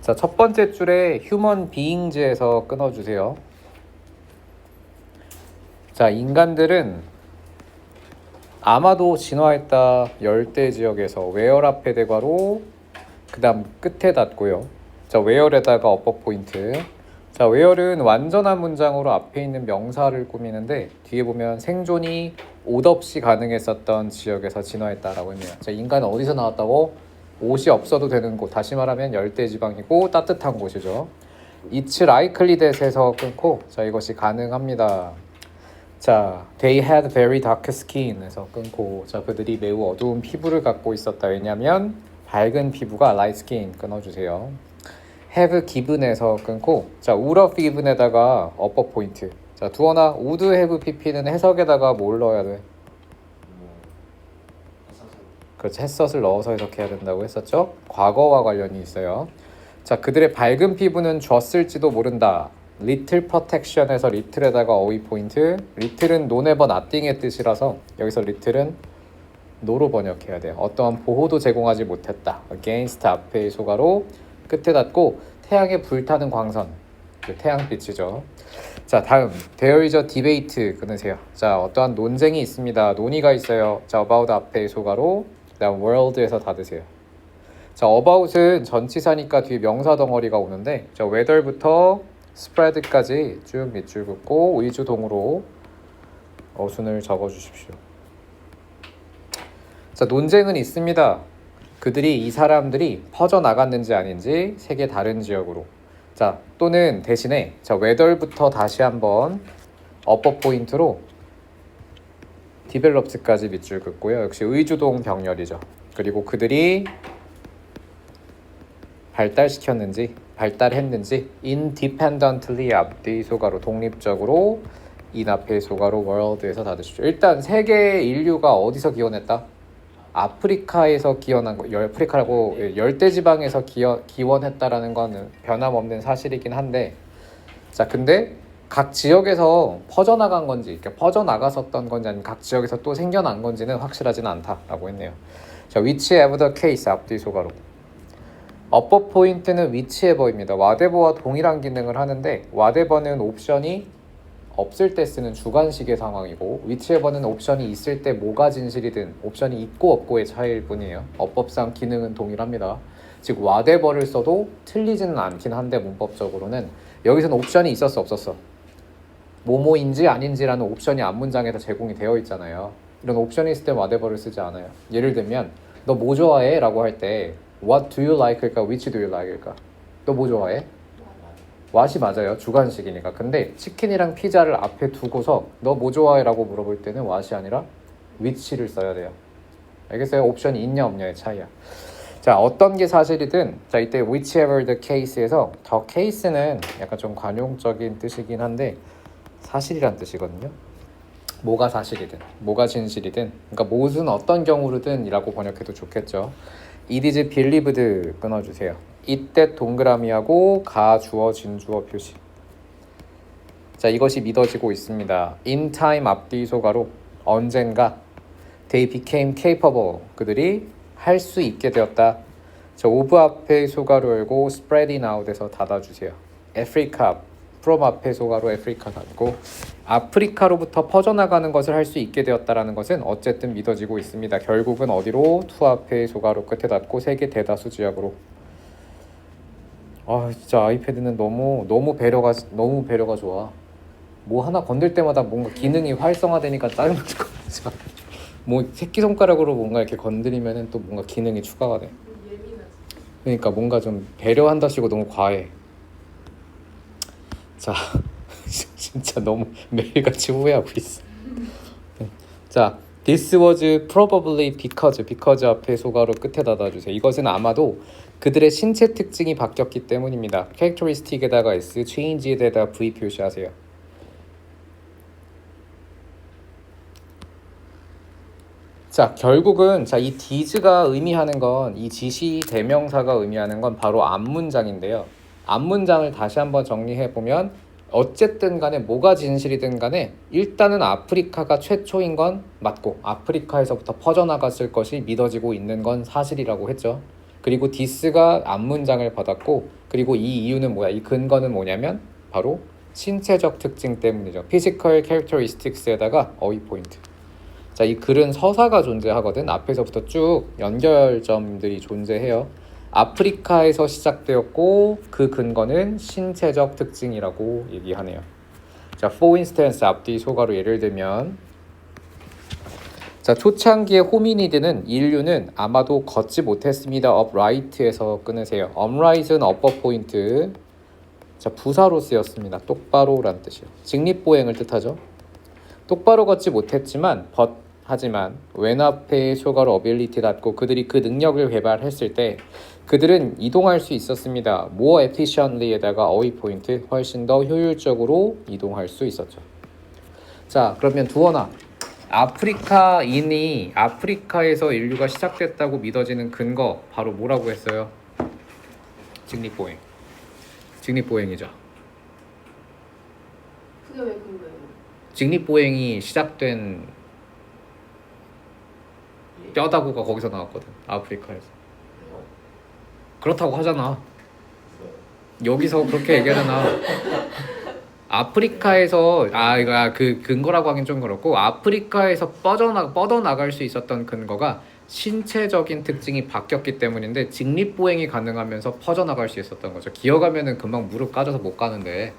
자, 첫 번째 줄에 human beings에서 끊어주세요. 자, 인간들은 아마도 진화했다. 열대 지역에서 where 앞에 대괄호 그 다음 끝에 닫고요. 자, where에다가 어퍼 포인트. 자, where은 완전한 문장으로 앞에 있는 명사를 꾸미는데 뒤에 보면 생존이 옷 없이 가능했었던 지역에서 진화했다라고 했네요. 자, 인간은 어디서 나왔다고? 옷이 없어도 되는 곳, 다시 말하면 열대지방이고 따뜻한 곳이죠. It's likely that에서 끊고, 자, 이것이 가능합니다. 자, they had very dark skin에서 끊고, 자, 그들이 매우 어두운 피부를 갖고 있었다. 왜냐면 밝은 피부가 light skin 끊어주세요. have given에서 끊고, 자, would have given에다가 upper 포인트. 자, 두어나 would have pp는 해석에다가 뭘 넣어야 돼? 그렇지, 했었을 넣어서 해석해야 된다고 했었죠. 과거와 관련이 있어요. 자, 그들의 밝은 피부는 줬을지도 모른다. little protection에서 little에다가 어휘 포인트. little은 no never nothing의 뜻이라서 여기서 little은 no로 번역해야 돼요. 어떠한 보호도 제공하지 못했다. against 앞에 소가로 끝에 닫고 태양에 불타는 광선, 태양빛이죠. 자, 다음 there is a debate 끊으세요. 자, 어떠한 논쟁이 있습니다. 논의가 있어요. 자, about 앞에 소가로 그다음 world에서 닫으세요. 자, about은 전치사니까 뒤에 명사 덩어리가 오는데, 자, whether부터 spread까지 쭉 밑줄 긋고 의주동으로 어순을 적어주십시오. 자, 논쟁은 있습니다. 그들이 이 사람들이 퍼져나갔는지 아닌지 세계 다른 지역으로. 자, 또는 대신에 자, whether부터 다시 한번 upper 포인트로 developed까지 밑줄 긋고요. 역시 의주동 병렬이죠. 그리고 그들이 발달했는지 independently 앞뒤 소가로 독립적으로 in 앞에 소가로 world에서 닫으십시오. 일단 세계 인류가 어디서 기원했다? 아프리카에서 기원한 거, 아프리카라고 열대지방에서 기원했다라는 거는 변함없는 사실이긴 한데, 자, 근데 각 지역에서 퍼져나간 건지, 그러니까 퍼져나갔었던 건지 아니면 각 지역에서 또 생겨난 건지는 확실하지는 않다라고 했네요. 자, whichever the case 앞뒤 소가로. upper 포인트는 whichever입니다. whatever와 동일한 기능을 하는데 whatever는 옵션이 없을 때 쓰는 주관식의 상황이고 whichever는 옵션이 있을 때 뭐가 진실이든 옵션이 있고 없고의 차이일 뿐이에요. 어법상 기능은 동일합니다. 즉 whatever를 써도 틀리지는 않긴 한데 문법적으로는 여기서는 옵션이 있었어 없었어? 뭐뭐인지 아닌지라는 옵션이 앞문장에서 제공이 되어 있잖아요. 이런 옵션이 있을 때 whatever를 쓰지 않아요. 예를 들면 너 뭐 좋아해? 라고 할 때 What do you like?일까? Which do you like?일까? 너 뭐 좋아해? what이 맞아요. 주관식이니까. 근데 치킨이랑 피자를 앞에 두고서 너 뭐 좋아해? 라고 물어볼 때는 what이 아니라 which를 써야 돼요. 알겠어요? 옵션이 있냐 없냐의 차이야. 자, 어떤 게 사실이든, 자, 이때 whichever the case에서 the case는 약간 좀 관용적인 뜻이긴 한데 사실이란 뜻이거든요. 뭐가 사실이든 뭐가 진실이든, 그러니까 무슨 어떤 경우로든 이라고 번역해도 좋겠죠. It is believed 끊어주세요. 이때 동그라미하고 가 주어 진주어 표시. 자, 이것이 믿어지고 있습니다. In time 앞뒤 소가로 언젠가 they became capable 그들이 할 수 있게 되었다. 자, of 앞에 소가로 열고 spreading out에서 닫아주세요. Africa from 앞에 소가로 아프리카 닫고 아프리카로부터 퍼져나가는 것을 할 수 있게 되었다라는 것은 어쨌든 믿어지고 있습니다. 결국은 어디로? to 앞에 소가로 끝에 닫고 세계 대다수 지역으로. 아, 진짜 아이패드는 너무 배려가 좋아. 뭐 하나 건들 때마다 뭔가 기능이 활성화되니까 짜증나 죽겠어. 뭐 새끼손가락으로 뭔가 이렇게 건드리면은 또 뭔가 기능이 추가가 돼. 그러니까 뭔가 좀 배려한다시고 너무 과해. 자, 진짜 너무 매일같이 후회하고 있어. 자, this was probably because 앞에 소가로 끝에 닫아주세요. 이것은 아마도 그들의 신체 특징이 바뀌었기 때문입니다. characteristic에다가 s, change에다가 v 표시하세요. 자, 결국은 자, 이 dis가 의미하는 건, 이 지시 대명사가 의미하는 건 바로 앞문장인데요. 앞문장을 다시 한번 정리해 보면 어쨌든 간에 뭐가 진실이든 간에 일단은 아프리카가 최초인 건 맞고 아프리카에서부터 퍼져나갔을 것이 믿어지고 있는 건 사실이라고 했죠. 그리고 this가 앞문장을 받았고 그리고 이 이유는 뭐야? 이 근거는 뭐냐면 바로 신체적 특징 때문이죠. physical characteristics에다가 어휘 포인트. 자, 이 글은 서사가 존재하거든. 앞에서부터 쭉 연결점들이 존재해요. 아프리카에서 시작되었고 그 근거는 신체적 특징이라고 얘기하네요. 자, for instance 앞뒤 소가로 예를 들면 자, 초창기의 호미니드는 인류는 아마도 걷지 못했습니다. upright에서 끊으세요. upright은 upper 포인트. 자, 부사로 쓰였습니다. 똑바로란 뜻이요. 직립보행을 뜻하죠. 똑바로 걷지 못했지만 하지만 when 앞에 소가로 ability 닫고 그들이 그 능력을 개발했을 때 그들은 이동할 수 있었습니다. more efficiently에다가 어휘 포인트 훨씬 더 효율적으로 이동할 수 있었죠. 자, 그러면 두원아 아프리카에서 인류가 시작됐다고 믿어지는 근거 바로 뭐라고 했어요? 직립보행이죠. 그게 왜 근거예요? 직립보행이 시작된 뼈다구가 거기서 나왔거든. 아프리카에서. 그렇다고 하잖아. 여기서 그렇게 얘기하잖아. 아프리카에서 이거 그 근거라고 하긴 좀 그렇고 아프리카에서 뻗어나갈 수 있었던 근거가 신체적인 특징이 바뀌었기 때문인데 직립보행이 가능하면서 퍼져나갈 수 있었던 거죠. 기어가면은 금방 무릎 까져서 못 가는데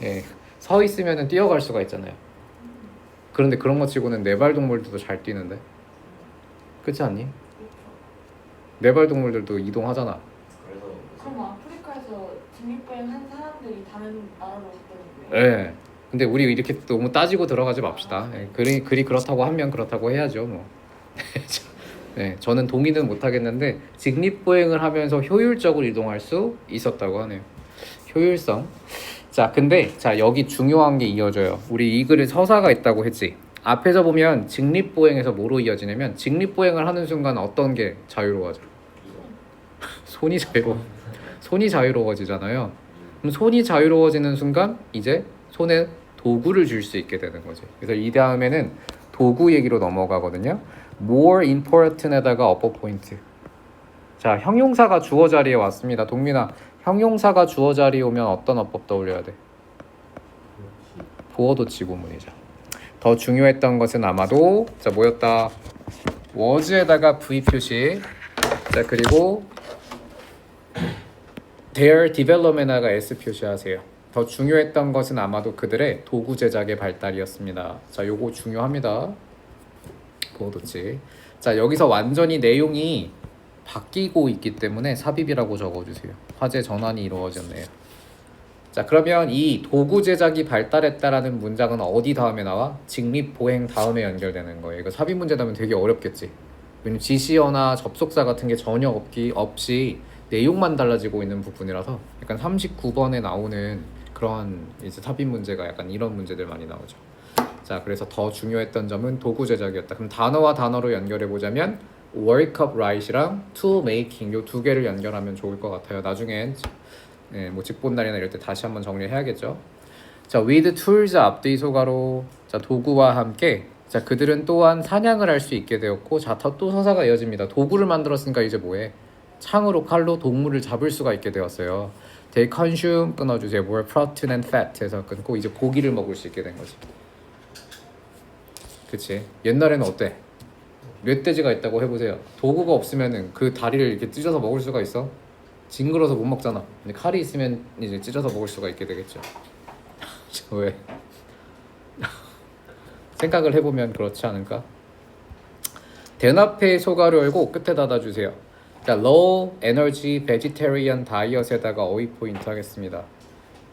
예, 서 있으면은 뛰어갈 수가 있잖아요. 그런데 그런 거 치고는 네발 동물들도 잘 뛰는데 그렇지 않니? 네발 동물들도 이동하잖아. 그럼 아프리카에서 직립보행 한 사람들이 다른 나라로 갔다는 거예요? 예. 근데 우리 이렇게 너무 따지고 들어가지 맙시다. 예, 글이 그렇다고 하면 그렇다고 해야죠. 뭐. 네, 저는 동의는 못하겠는데 직립보행을 하면서 효율적으로 이동할 수 있었다고 하네요. 효율성. 자, 근데 여기 중요한 게 이어져요. 우리 이 글에 서사가 있다고 했지. 앞에서 보면 직립보행에서 뭐로 이어지냐면 직립보행을 하는 순간 어떤 게 자유로워져? 손이 자유로워지잖아요. 그럼 손이 자유로워지는 순간 이제 손에 도구를 줄 수 있게 되는 거지. 그래서 이 다음에는 도구 얘기로 넘어가거든요. more important에다가 upper point. 자, 형용사가 주어 자리에 왔습니다. 동민아, 형용사가 주어 자리에 오면 어떤 어법 떠올려야 돼? 보어도치 구문이죠. 더 중요했던 것은 아마도 뭐였다? was에다가 v 표시. 자, 그리고 their development에다가 s 표시하세요. 더 중요했던 것은 아마도 그들의 도구 제작의 발달이었습니다. 자, 요거 중요합니다. 보어도치. 자, 여기서 완전히 내용이 바뀌고 있기 때문에 삽입이라고 적어주세요. 화제 전환이 이루어졌네요. 자, 그러면 이 도구 제작이 발달했다라는 문장은 어디 다음에 나와? 직립보행 다음에 연결되는 거예요. 이거 삽입 문제라면 되게 어렵겠지. 왜냐면 지시어나 접속사 같은 게 전혀 없이 내용만 달라지고 있는 부분이라서 약간 39번에 나오는 그런 이제 삽입 문제가 약간 이런 문제들 많이 나오죠. 자, 그래서 더 중요했던 점은 도구 제작이었다. 그럼 단어와 단어로 연결해 보자면 work up right이랑 tool making 요 두 개를 연결하면 좋을 것 같아요. 나중엔 뭐 직본날이나 이럴 때 다시 한번 정리해야겠죠. 자, with tools 앞뒤 소가로 자, 도구와 함께 자, 그들은 또한 사냥을 할 수 있게 되었고 자, 또 서사가 이어집니다. 도구를 만들었으니까 이제 뭐해? 창으로 칼로 동물을 잡을 수가 있게 되었어요. They consume 끊어주세요. more protein and fat 해서 끊고 이제 고기를 먹을 수 있게 된 거지. 그치? 옛날에는 어때? 멧돼지가 있다고 해보세요. 도구가 없으면은 그 다리를 이렇게 찢어서 먹을 수가 있어? 징그러서 못 먹잖아. 근데 칼이 있으면 이제 찢어서 먹을 수가 있게 되겠죠. 왜? 생각을 해보면 그렇지 않을까? 대낮에 소가로 열고 끝에 닫아주세요. 자, low energy vegetarian diet에다가 어휘 포인트 하겠습니다.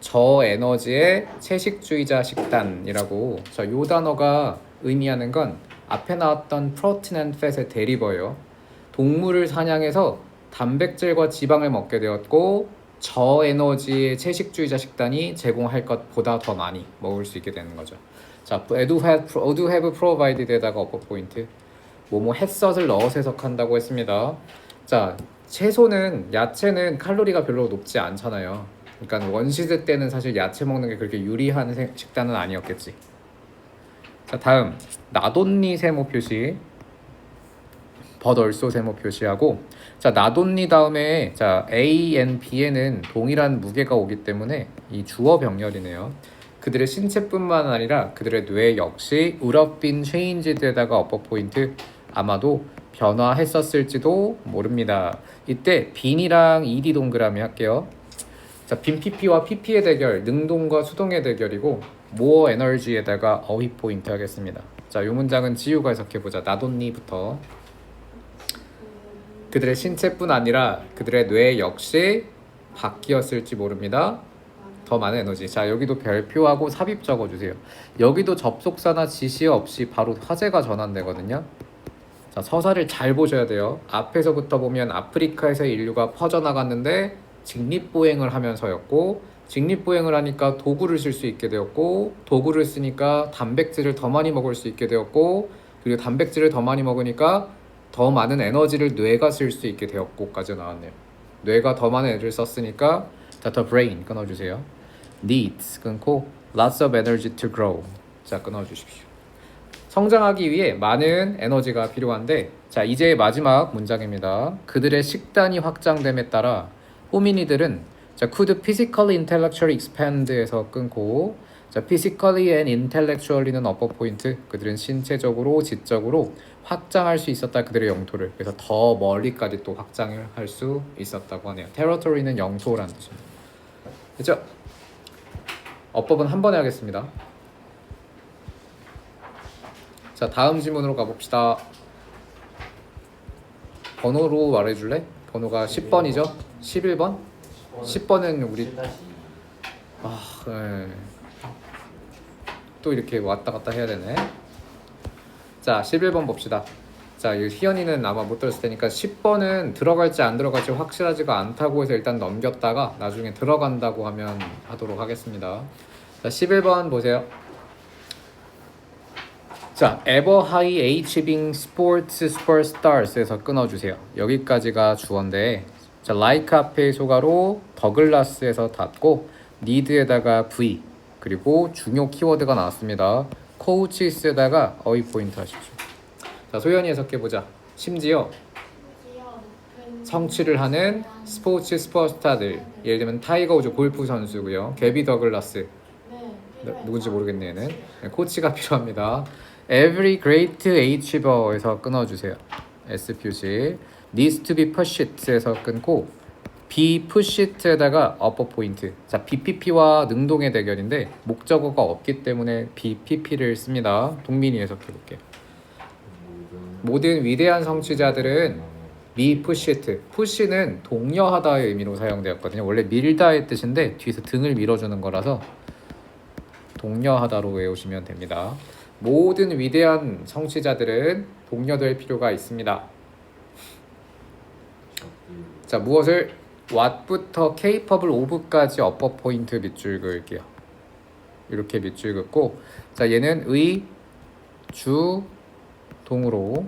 저에너지의 채식주의자 식단이라고. 자, 요 단어가 의미하는 건 앞에 나왔던 프로틴 앤 팻의 대리버예요. 동물을 사냥해서 단백질과 지방을 먹게 되었고 저에너지의 채식주의자 식단이 제공할 것보다 더 많이 먹을 수 있게 되는 거죠. 자, would have provided에다가 어퍼 포인트. 뭐뭐 햇섯을 넣어서 해석한다고 했습니다. 자, 채소는 야채는 칼로리가 별로 높지 않잖아요. 그러니까 원시대 때는 사실 야채 먹는 게 그렇게 유리한 식단은 아니었겠지. 자, 다음 not only 세모 표시, but also 세모 표시하고 자, not only 다음에 자 A and B에는 동일한 무게가 오기 때문에 이 주어 병렬이네요. 그들의 신체뿐만 아니라 그들의 뇌 역시 would have been changed에다가 어퍼 포인트 아마도 변화했었을지도 모릅니다. 이때 빈이랑 ed 동그라미 할게요. 자, 빈 pp와 pp의 대결, 능동과 수동의 대결이고 more energy에다가 어휘 포인트 하겠습니다. 자, 이 문장은 지우가 해석해보자. not only부터 그들의 신체뿐 아니라 그들의 뇌 역시 바뀌었을지 모릅니다. 더 많은 에너지. 자, 여기도 별표하고 삽입 적어주세요. 여기도 접속사나 지시어 없이 바로 화제가 전환되거든요. 자, 서사를 잘 보셔야 돼요. 앞에서부터 보면 아프리카에서 인류가 퍼져나갔는데 직립보행을 하면서였고, 직립보행을 하니까 도구를 쓸 수 있게 되었고, 도구를 쓰니까 단백질을 더 많이 먹을 수 있게 되었고, 그리고 단백질을 더 많이 먹으니까 더 많은 에너지를 뇌가 쓸 수 있게 되었고까지 나왔네요. 뇌가 더 많은 에너지를 썼으니까 자, the brain 끊어주세요. needs 끊고 lots of energy to grow. 자, 끊어주십시오. 성장하기 위해 많은 에너지가 필요한데, 자, 이제 마지막 문장입니다. 그들의 식단이 확장됨에 따라 호미니들은 자, could physically intellectually expand에서 끊고 자, physically and intellectually는 어퍼 포인트. 그들은 신체적으로 지적으로 확장할 수 있었다. 그들의 영토를. 그래서 더 멀리까지 또 확장을 할 수 있었다고 하네요. territory는 영토라는 뜻입니다. 그렇죠? 어법은 한 번에 하겠습니다. 자, 다음 질문으로 가봅시다. 번호로 말해줄래? 번호가 10번이죠? 11번? 10번은 우리 네. 또 이렇게 왔다 갔다 해야 되네. 자, 11번 봅시다. 자, 이 희연이는 아마 못 들었을 테니까 10번은 들어갈지 안 들어갈지 확실하지가 않다고 해서 일단 넘겼다가 나중에 들어간다고 하면 하도록 하겠습니다. 자, 11번 보세요. 자, ever high achieving sports superstars에서 끊어주세요. 여기까지가 주어인데, 자, like 앞에 소가로 더글라스에서 닫고 need에다가 v 그리고 중요 키워드가 나왔습니다. coaches에다가 어휘 포인트 하십시오. 자, 소연이 해석해보자. 심지어 성취를 하는 스포츠 슈퍼스타들, 예를 들면 타이거 우즈 골프 선수고요. 게비 더글라스, 누군지 모르겠네 얘는. 네, 코치가 필요합니다. Every great achiever에서 끊어주세요. S 표시. Needs to be pushed에서 끊고 be pushed에다가 upper 포인트. 자, BPP와 능동의 대결인데 목적어가 없기 때문에 BPP를 씁니다. 동민이 해석해볼게요. 모든 위대한 성취자들은 be pushed. push는 독려하다의 의미로 사용되었거든요. 원래 밀다의 뜻인데 뒤에서 등을 밀어주는 거라서 독려하다로 외우시면 됩니다. 모든 위대한 성취자들은 독려될 필요가 있습니다. 자, 무엇을 what부터 capable of까지 upper 포인트 밑줄 그을게요. 이렇게 밑줄 긋고, 자, 얘는 의, 주, 동으로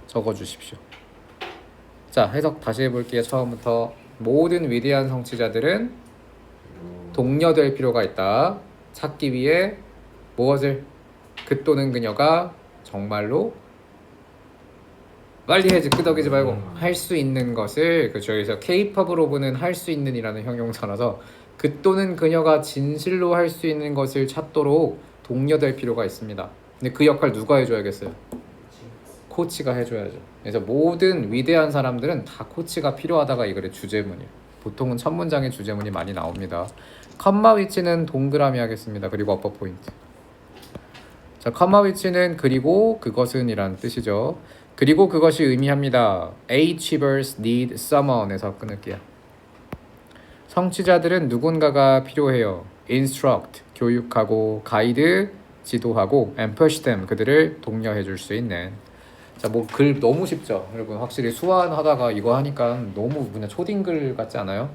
적어주십시오. 자, 해석 다시 해볼게요. 처음부터. 모든 위대한 성취자들은 독려될 필요가 있다. 찾기 위해 무엇을? 그 또는 그녀가 정말로 빨리 해야지, 끄덕이지 말고 할 수 있는 것을, 그렇죠. 그래서 capable of는 할 수 있는 이라는 형용사라서 그 또는 그녀가 진실로 할 수 있는 것을 찾도록 독려될 필요가 있습니다. 근데 그 역할 누가 해줘야겠어요? 코치가 해줘야죠. 그래서 모든 위대한 사람들은 다 코치가 필요하다가 이 글의 주제문이에요. 보통은 첫 문장의 주제문이 많이 나옵니다. 컴마 위치는 동그라미 하겠습니다. 그리고 어퍼 포인트. 자, 컴마 위치는 그리고 그것은 이란 뜻이죠. 그리고 그것이 의미합니다. Achievers need someone에서 끊을게요. 성취자들은 누군가가 필요해요. Instruct, 교육하고, guide, 지도하고, and push them, 그들을 독려해 줄 수 있는. 자, 뭐 글 너무 쉽죠? 여러분 확실히 수완하다가 이거 하니까 너무 그냥 초딩글 같지 않아요?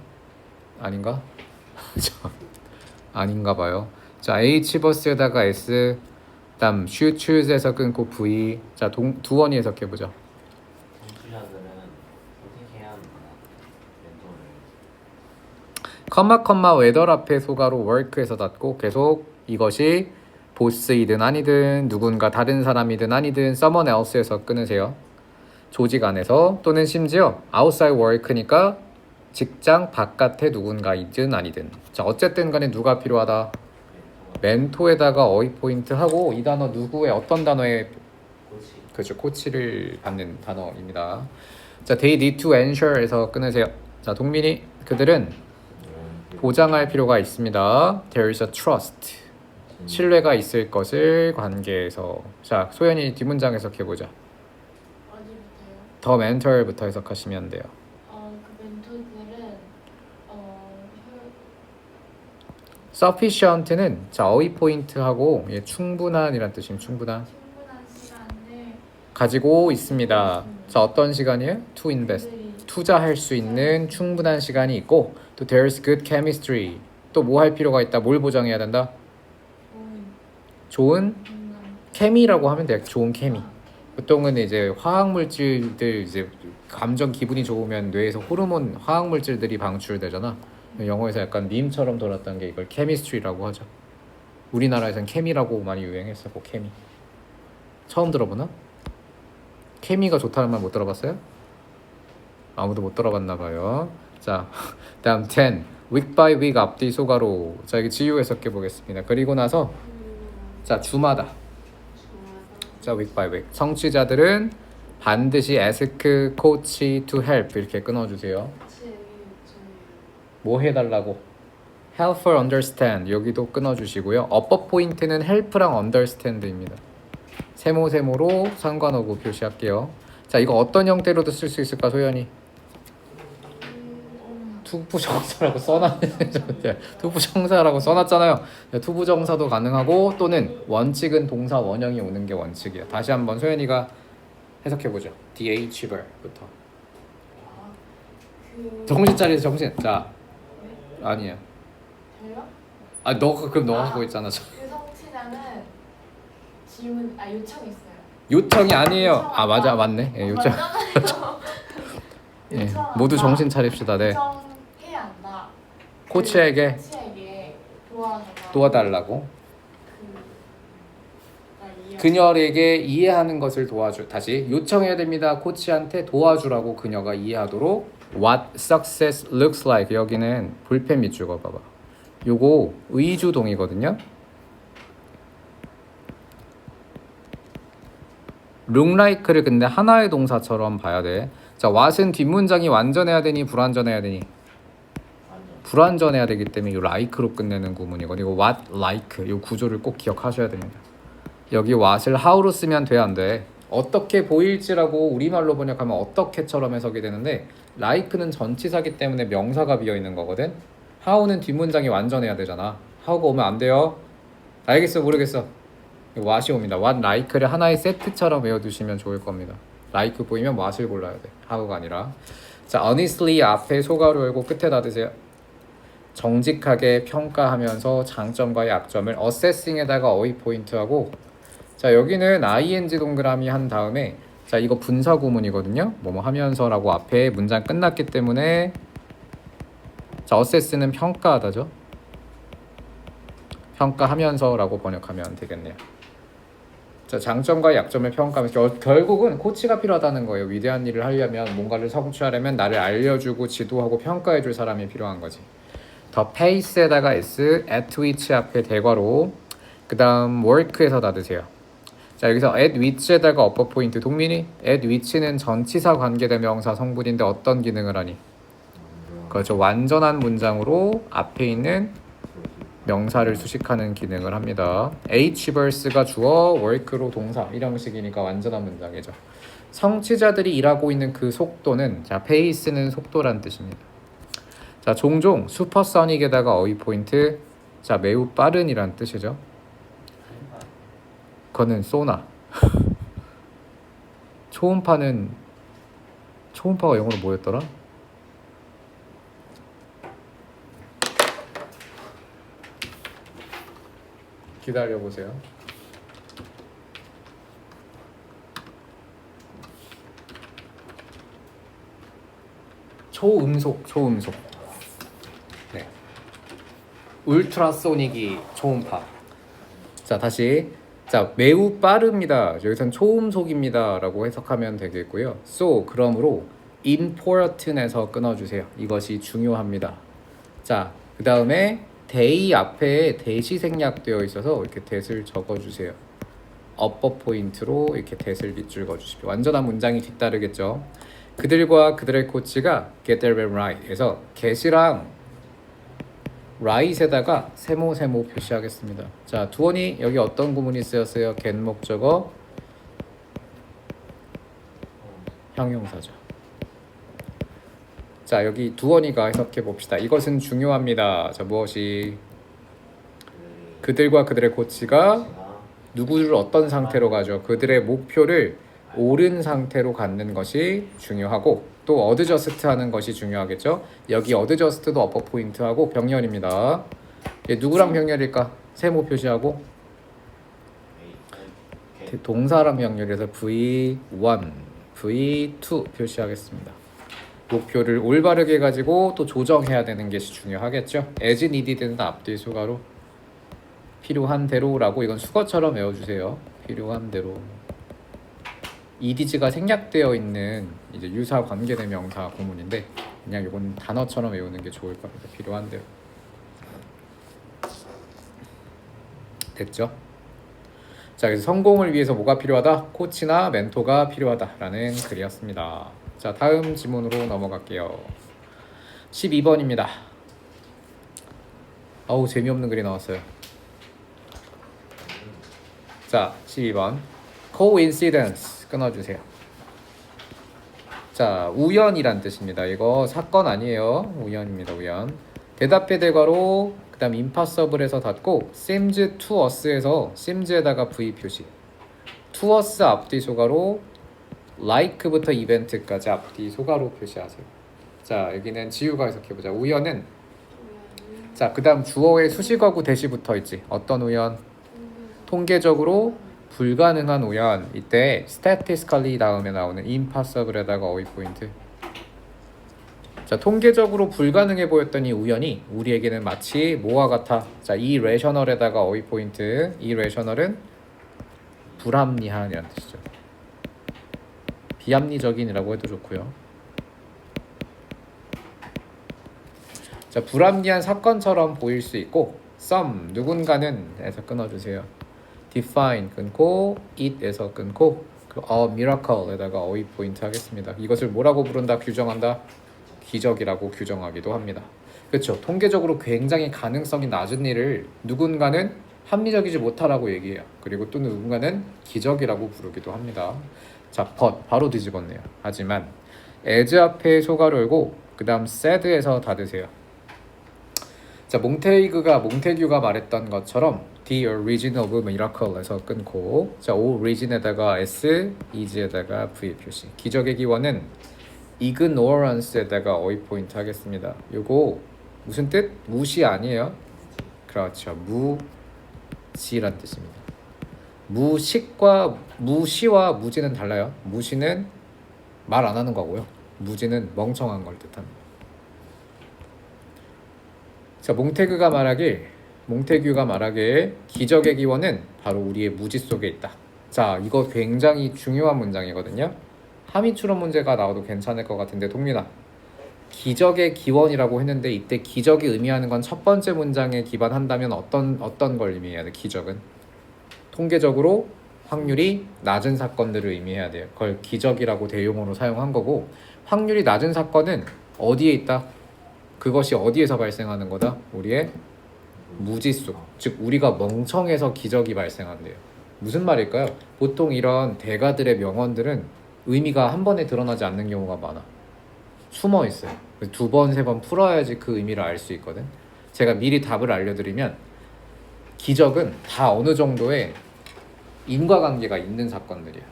아닌가? 아닌가 봐요. 자, H버스에다가 S, 다음 shoot에서 끊고 V. 자, 두원이 해석해보죠. 청취자들은 어떻게 해야 합니까? 멘토를 컴마 웨더 앞에 소가로 work에서 닫고 계속 이것이 보스이든 아니든 누군가 다른 사람이든 아니든 someone else에서 끊으세요. 조직 안에서 또는 심지어 outside work니까 직장 바깥에 누군가이든 아니든. 자, 어쨌든 간에 누가 필요하다. 멘토에다가 어휘 포인트 하고 이 단어 누구의 어떤 단어에 고치. 그렇죠. 코치를 받는 단어입니다. 자, they need to ensure에서 끊으세요. 자, 동민이 그들은 보장할 필요가 있습니다. There is a trust. 신뢰가 있을 것을 관계에서. 자, 소연이 뒷문장 해석해보자. 어디부터요? 더 멘털부터 해석하시면 돼요. 그 멘토들은 sufficient는 자, 어휘 포인트하고 충분한이란 뜻이면 충분한 충분한 시간을 가지고 있습니다. 자, 어떤 시간이에요? To invest. 그들이 투자할 수 있는 충분한 시간이 있고 또 there's good chemistry. 또 뭐 할 필요가 있다. 뭘 보장해야 된다? 좋은 케미라고 하면 돼요. 좋은 케미. 보통은 이제 화학 물질들 이제 감정 기분이 좋으면 뇌에서 호르몬 화학 물질들이 방출되잖아. 영어에서 약간 밈처럼 돌았던 게 이걸 케미스트리라고 하죠. 우리나라에선 케미라고 많이 유행했었고 케미. 처음 들어보나? 케미가 좋다는 말 못 들어봤어요? 아무도 못 들어봤나 봐요. 자, 다음 10. week by week 앞뒤 소가로. 자, 이게 지유 해석해 보겠습니다. 그리고 나서 자, 주마다. 자, week by week. 성취자들은 반드시 ask coach to help 이렇게 끊어주세요. 뭐 해달라고? help for understand 여기도 끊어주시고요. upper 포인트는 help랑 understand입니다. 세모세모로 상관어구 표시할게요. 자, 이거 어떤 형태로도 쓸 수 있을까, 소연이? 투부정사라고 써놨는데 투부정사라고 써놨잖아요. 투부정사도 가능하고 또는 원칙은 동사 원형이 오는 게 원칙이야. 다시 한번 소연이가 해석해보죠. DH ver부터. 정신 차리세요. 정신. 자, 아니야. 저요? 아, 너가 그럼 너가 하고 있잖아. 그 성취자는 질문 요청이 있어요. 요청이 아니에요. 아, 맞아, 맞네. 예, 요청. 예, 모두 정신 차립시다. 네. 요청해야 한다. 코치에게 코치에게 도와달라고. 그녀에게 이해하는 것을 도와주. 다시 요청해야 됩니다. 코치한테 도와주라고 그녀가 이해하도록. What success looks like. 여기는 볼펜 밑줄거 봐봐. 요거 의주동이거든요. look like를 근데 하나의 동사처럼 봐야 돼. 자, what은 뒷문장이 완전해야 되니 불완전해야 되니? 불완전해야 되기 때문에 이 like로 끝내는 구문이거든요. 이거 what like 이 구조를 꼭 기억하셔야 됩니다. 여기 what을 how로 쓰면 돼, 안 돼? 어떻게 보일지라고 우리말로 번역하면 어떻게처럼 해석이 되는데 like는 전치사기 때문에 명사가 비어있는 거거든. how는 뒷문장이 완전해야 되잖아. how가 오면 안 돼요. 알겠어? 모르겠어? what이 옵니다. what like를 하나의 세트처럼 외워두시면 좋을 겁니다. like 보이면 what을 골라야 돼. how가 아니라. 자, honestly 앞에 소가로 열고 끝에 닫으세요. 정직하게 평가하면서 장점과 약점을 assessing에다가 어휘 포인트하고. 자, 여기는 ing 동그라미 한 다음에 자, 이거 분사 구문이거든요. 뭐뭐 하면서라고 앞에 문장 끝났기 때문에 자, assess는 평가하다죠. 평가하면서라고 번역하면 되겠네요. 자, 장점과 약점을 평가하면서 결국은 코치가 필요하다는 거예요. 위대한 일을 하려면 뭔가를 성취하려면 나를 알려주고 지도하고 평가해줄 사람이 필요한 거지. 더 pace에다가 s, at which 앞에 대괄호, 그 다음 work에서 닫으세요. 자, 여기서 at which에다가 upper 포인트. 동민이 at which는 전치사 관계대명사 성분인데 어떤 기능을 하니? 그렇죠. 완전한 문장으로 앞에 있는 명사를 수식하는 기능을 합니다. H verse가 주어, work로 동사 이런 형식이니까 완전한 문장이죠. 성취자들이 일하고 있는 그 속도는 자, pace는 속도란 뜻입니다. 자, 종종 슈퍼소닉에다가 어휘 포인트. 자, 매우 빠른이란 뜻이죠. 그거는 소나. 초음파가 영어로 뭐였더라? 기다려보세요. 초음속. 네. 울트라소닉이 초음파. 자, 다시 자, 매우 빠릅니다. 여기선 초음속입니다 라고 해석하면 되겠고요. So, 그러므로 important에서 끊어주세요. 이것이 중요합니다. 자, 그 다음에 they 앞에 대시 생략되어 있어서 이렇게 that을 적어주세요. upper 포인트로 이렇게 that을 밑줄 그어주십시오. 완전한 문장이 뒤따르겠죠. 그들과 그들의 코치가 get their man right 에서 get이랑 right에다가 세모 표시하겠습니다. 자, 두원이 여기 어떤 구문이 쓰였어요? get 목적어 형용사죠. 자, 여기 두원이가 해석해 봅시다. 이것은 중요합니다. 자, 무엇이? 그들과 그들의 코치가 누구를 어떤 상태로 가죠? 그들의 목표를 옳은 상태로 갖는 것이 중요하고 또 어드저스트 하는 것이 중요하겠죠. 여기 어드저스트도 어퍼 포인트하고 병렬입니다. 얘 누구랑 병렬일까? 세모 표시하고 동사랑 병렬에서 V1, V2 표시하겠습니다. 목표를 올바르게 가지고 또 조정해야 되는 것이 중요하겠죠. as needed는 앞뒤 수가로 필요한 대로라고 이건 수거처럼 외워주세요. 필요한 대로. ed가 생략되어 있는 이제 유사 관계대명사 구문인데 그냥 이건 단어처럼 외우는 게 좋을 겁니다. 필요한 대로. 됐죠? 자, 그래서 성공을 위해서 뭐가 필요하다? 코치나 멘토가 필요하다라는 글이었습니다. 자, 다음 지문으로 넘어갈게요. 12번입니다. 아우, 재미없는 글이 나왔어요. 자, 12번. coincidence 끊어주세요. 자, 우연이란 뜻입니다. 이거 사건 아니에요. 우연입니다. 우연. 대답해 대괄호 그 다음 impossible에서 닫고 seems to us에서 seems에다가 V 표시. to us 앞뒤 소가로 like부터 이벤트까지 앞뒤 소가로 표시하세요. 자, 여기는 지우가 해석해보자. 우연은 자, 그 다음 주어의 수식어구 대시 붙어 있지. 어떤 우연? 통계적으로 불가능한 우연. 이때 statistically 다음에 나오는 impossible에다가 어휘 포인트. 자, 통계적으로 불가능해 보였던 이 우연이 우리에게는 마치 뭐와 같아? 자, irrational에다가 어휘 포인트. irrational은 불합리한이라는 뜻이죠. 비합리적인이라고 해도 좋고요. 자, 불합리한 사건처럼 보일 수 있고 some 누군가는 에서 끊어주세요. define 끊고 it에서 끊고 그 a miracle에다가 어휘 포인트 하겠습니다. 이것을 뭐라고 부른다? 규정한다? 기적이라고 규정하기도 합니다. 그렇죠. 통계적으로 굉장히 가능성이 낮은 일을 누군가는 합리적이지 못하라고 얘기해요. 그리고 또 누군가는 기적이라고 부르기도 합니다. 자, but 바로 뒤집었네요. 하지만 as 앞에 소가로 열고 그 다음 said에서 닫으세요. 자, 몽테규가 말했던 것처럼 the origin of miracle에서 끊고 자, origin에다가 s, is에다가 v 표시. 기적의 기원은 ignorance에다가 어휘 포인트 하겠습니다. 요거 무슨 뜻? 무시 아니에요? 그렇죠. 무시란 뜻입니다. 무시와 무지는 달라요. 무시는 말 안 하는 거고요. 무지는 멍청한 걸 뜻합니다. 자, 몽테규가 말하길 기적의 기원은 바로 우리의 무지 속에 있다. 자, 이거 굉장히 중요한 문장이거든요. 함의 추론 문제가 나와도 괜찮을 것 같은데 동민아, 기적의 기원이라고 했는데 이때 기적이 의미하는 건 첫 번째 문장에 기반한다면 어떤 걸 의미해야 돼? 기적은 통계적으로 확률이 낮은 사건들을 의미해야 돼요. 그걸 기적이라고 대용어로 사용한 거고 확률이 낮은 사건은 어디에 있다? 그것이 어디에서 발생하는 거다? 우리의 무지 속. 즉 우리가 멍청해서 기적이 발생한대요. 무슨 말일까요? 보통 이런 대가들의 명언들은 의미가 한 번에 드러나지 않는 경우가 많아. 숨어 있어요. 두 번, 세 번 풀어야지 그 의미를 알 수 있거든. 제가 미리 답을 알려드리면 기적은 다 어느 정도의 인과관계가 있는 사건들이야.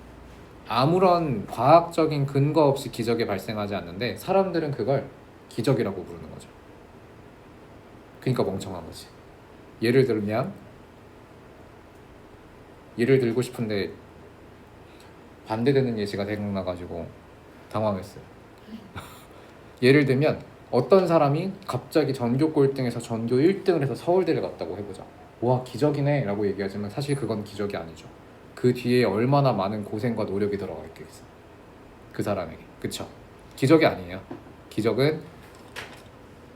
아무런 과학적인 근거 없이 기적이 발생하지 않는데 사람들은 그걸 기적이라고 부르는 거죠. 그러니까 멍청한 거지. 예를 들고 싶은데 반대되는 예시가 생각나가지고 당황했어요. 예를 들면 어떤 사람이 갑자기 전교 꼴등에서 전교 1등을 해서 서울대를 갔다고 해보자. 와 기적이네 라고 얘기하지만 사실 그건 기적이 아니죠. 그 뒤에 얼마나 많은 고생과 노력이 들어가 있겠어 그 사람에게. 그쵸? 기적이 아니에요. 기적은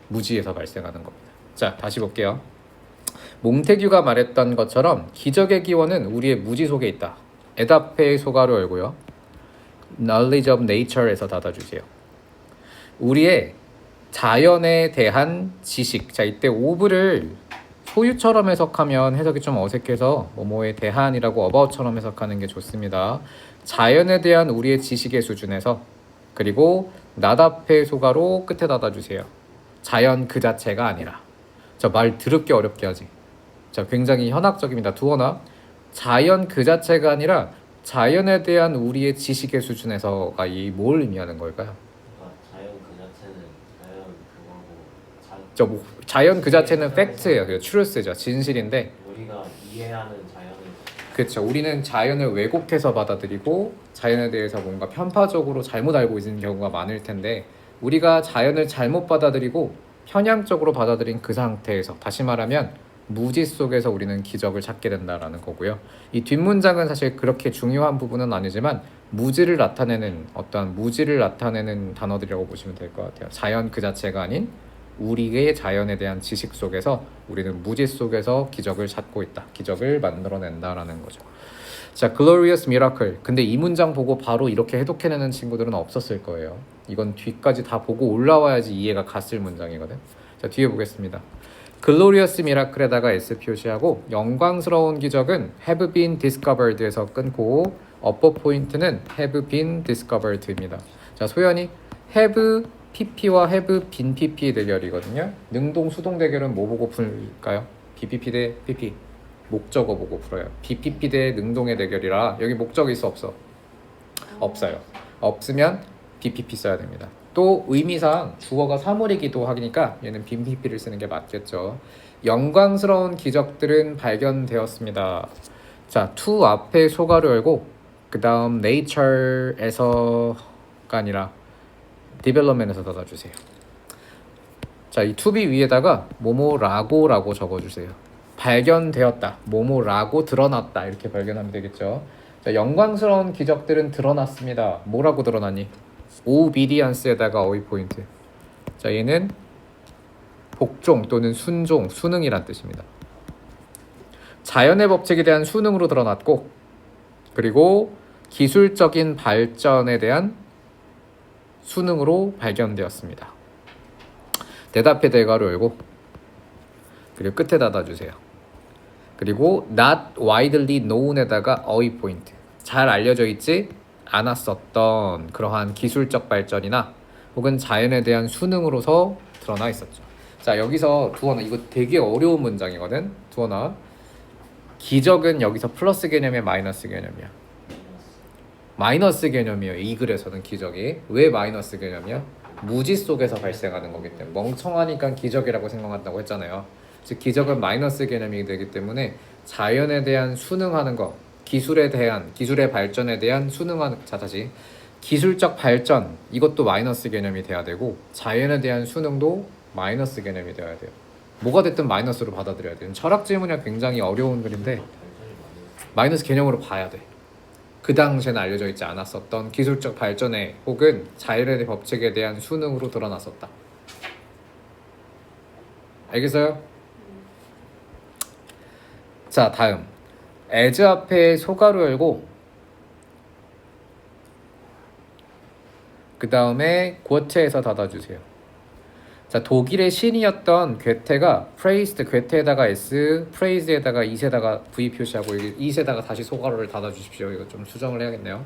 무지에서 발생하는 겁니다. 자 다시 볼게요. 몽테규가 말했던 것처럼 기적의 기원은 우리의 무지 속에 있다. 에다페의 소가로 열고요. Knowledge of Nature에서 닫아주세요. 우리의 자연에 대한 지식. 자 이때 ove를 소유처럼 해석하면 해석이 좀 어색해서 뭐뭐에 대한이라고 about처럼 해석하는 게 좋습니다. 자연에 대한 우리의 지식의 수준에서 그리고 나답의 소가로 끝에 닫아주세요. 자연 그 자체가 아니라. 자 말 더럽게 어렵게 하지. 자 굉장히 현학적입니다. 두어나 자연 그 자체가 아니라 자연에 대한 우리의 지식의 수준에서가 이 뭘 의미하는 걸까요? 그러니까 자연 그 자체는 자연 그거고 뭐 자연 그 자체는 팩트예요. 그 truth죠. 진실인데 우리가 이해하는 자연은 그렇죠. 우리는 자연을 왜곡해서 받아들이고 자연에 대해서 뭔가 편파적으로 잘못 알고 있는 경우가 많을 텐데 우리가 자연을 잘못 받아들이고 편향적으로 받아들인 그 상태에서 다시 말하면 무지 속에서 우리는 기적을 찾게 된다라는 거고요. 이 뒷문장은 사실 그렇게 중요한 부분은 아니지만 무지를 나타내는 어떠한 무지를 나타내는 단어들이라고 보시면 될 것 같아요. 자연 그 자체가 아닌 우리의 자연에 대한 지식 속에서 우리는 무지 속에서 기적을 찾고 있다. 기적을 만들어낸다라는 거죠. 자, glorious miracle. 근데 이 문장 보고 바로 이렇게 해독해내는 친구들은 없었을 거예요. 이건 뒤까지 다 보고 올라와야지 이해가 갔을 문장이거든. 자, 뒤에 보겠습니다. glorious miracle에다가 S 표시하고 영광스러운 기적은 have been discovered에서 끊고 upper 포인트는 have been discovered입니다. 자, 소연이 have pp와 have been pp 대결이거든요. 능동 수동 대결은 뭐 보고 풀까요? bpp 대 pp. 목적어 보고 풀어요. bpp 대 능동의 대결이라 여기 목적이 있어 없어? 없어요. 없으면 bpp 써야 됩니다. 또 의미상 주어가 사물이기도 하니까 얘는 bpp를 쓰는 게 맞겠죠. 영광스러운 기적들은 발견되었습니다. 자, to 앞에 소가로 열고 그 다음 nature에서가 아니라 development에서 닫아주세요. 자, 이 to be 위에다가 뭐뭐라고라고 적어주세요. 발견되었다. 뭐뭐라고 드러났다. 이렇게 발견하면 되겠죠. 자, 영광스러운 기적들은 드러났습니다. 뭐라고 드러났니? obedience에다가 어휘 포인트. 자, 얘는 복종 또는 순종, 순응이란 뜻입니다. 자연의 법칙에 대한 순응으로 드러났고 그리고 기술적인 발전에 대한 순응으로 발견되었습니다. 대답의 대괄호 열고 그리고 끝에 닫아주세요. 그리고 not widely known에다가 어휘 포인트. 잘 알려져 있지 않았었던 그러한 기술적 발전이나 혹은 자연에 대한 순응으로서 드러나 있었죠. 자, 여기서 두어나 이거 되게 어려운 문장이거든. 두어나 기적은 여기서 플러스 개념이야 마이너스 개념이야? 마이너스 개념이에요. 이 글에서는 기적이. 왜 마이너스 개념이야? 무지 속에서 발생하는 거기 때문에. 멍청하니까 기적이라고 생각한다고 했잖아요. 즉 기적은 마이너스 개념이 되기 때문에 자연에 대한 순응하는 거, 기술에 대한 기술의 발전에 대한 순응하는 자 다시 기술적 발전 이것도 마이너스 개념이 돼야 되고 자연에 대한 순응도 마이너스 개념이 돼야 돼요. 뭐가 됐든 마이너스로 받아들여야 돼요. 철학 질문이 굉장히 어려운 글인데 마이너스 개념으로 봐야 돼. 그 당시에는 알려져 있지 않았었던 기술적 발전에 혹은 자연의 법칙에 대한 순응으로 드러났었다. 알겠어요? 자, 다음 as 앞에 소가로 열고 그 다음에 고체에서 닫아주세요. 자, 독일의 신이었던 괴테가 praised, 괴테에다가 s, praise에다가 is에다가 v 표시하고 여기 is에다가 다시 소가로를 닫아주십시오. 이거 좀 수정을 해야겠네요.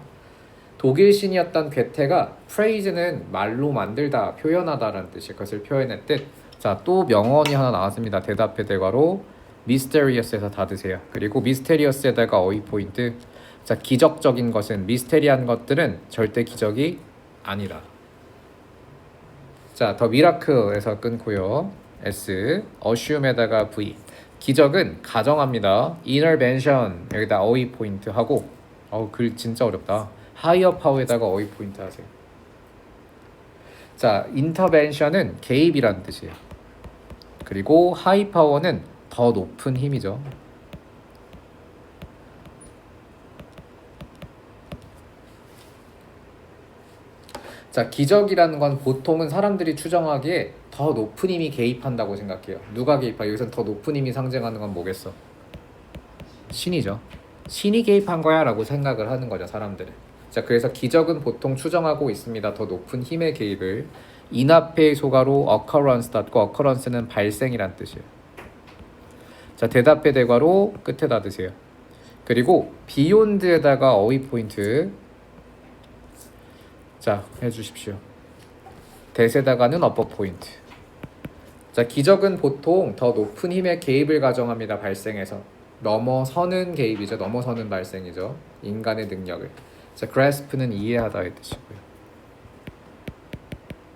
독일 신이었던 괴테가 praise는 말로 만들다, 표현하다라는 뜻이 그것을 표현했듯. 자, 또 명언이 하나 나왔습니다. 대답의 대괄호 mysterious에서 닫으세요. 그리고 mysterious에다가 어휘 포인트. 자, 기적적인 것은 미스테리한 것들은 절대 기적이 아니라. 자, 더 미라클에서 끊고요. S, assume에다가 V. 기적은 가정합니다. intervention 여기다 어휘 포인트 하고 글 진짜 어렵다. higher power에다가 어휘 포인트 하세요. 자, intervention은 개입이라는 뜻이에요. 그리고 high power는 더 높은 힘이죠. 자, 기적이라는 건 보통은 사람들이 추정하기에 더 높은 힘이 개입한다고 생각해요. 누가 개입하? 여기서 더 높은 힘이 상징하는 건 뭐겠어? 신이죠. 신이 개입한 거야 라고 생각을 하는 거죠, 사람들은. 자, 그래서 기적은 보통 추정하고 있습니다. 더 높은 힘의 개입을. 인앞의 소가로 occurrence 닫고 occurrence는 발생이란 뜻이에요. 자, 대답의 대괄호 끝에다 드세요. 그리고 beyond에다가 어휘 포인트 자 해주십시오. 대세다가는 어퍼 포인트. 자, 기적은 보통 더 높은 힘의 개입을 가정합니다. 발생해서 넘어서는 개입이죠. 넘어서는 발생이죠. 인간의 능력을. 자, grasp는 이해하다의 뜻이고요.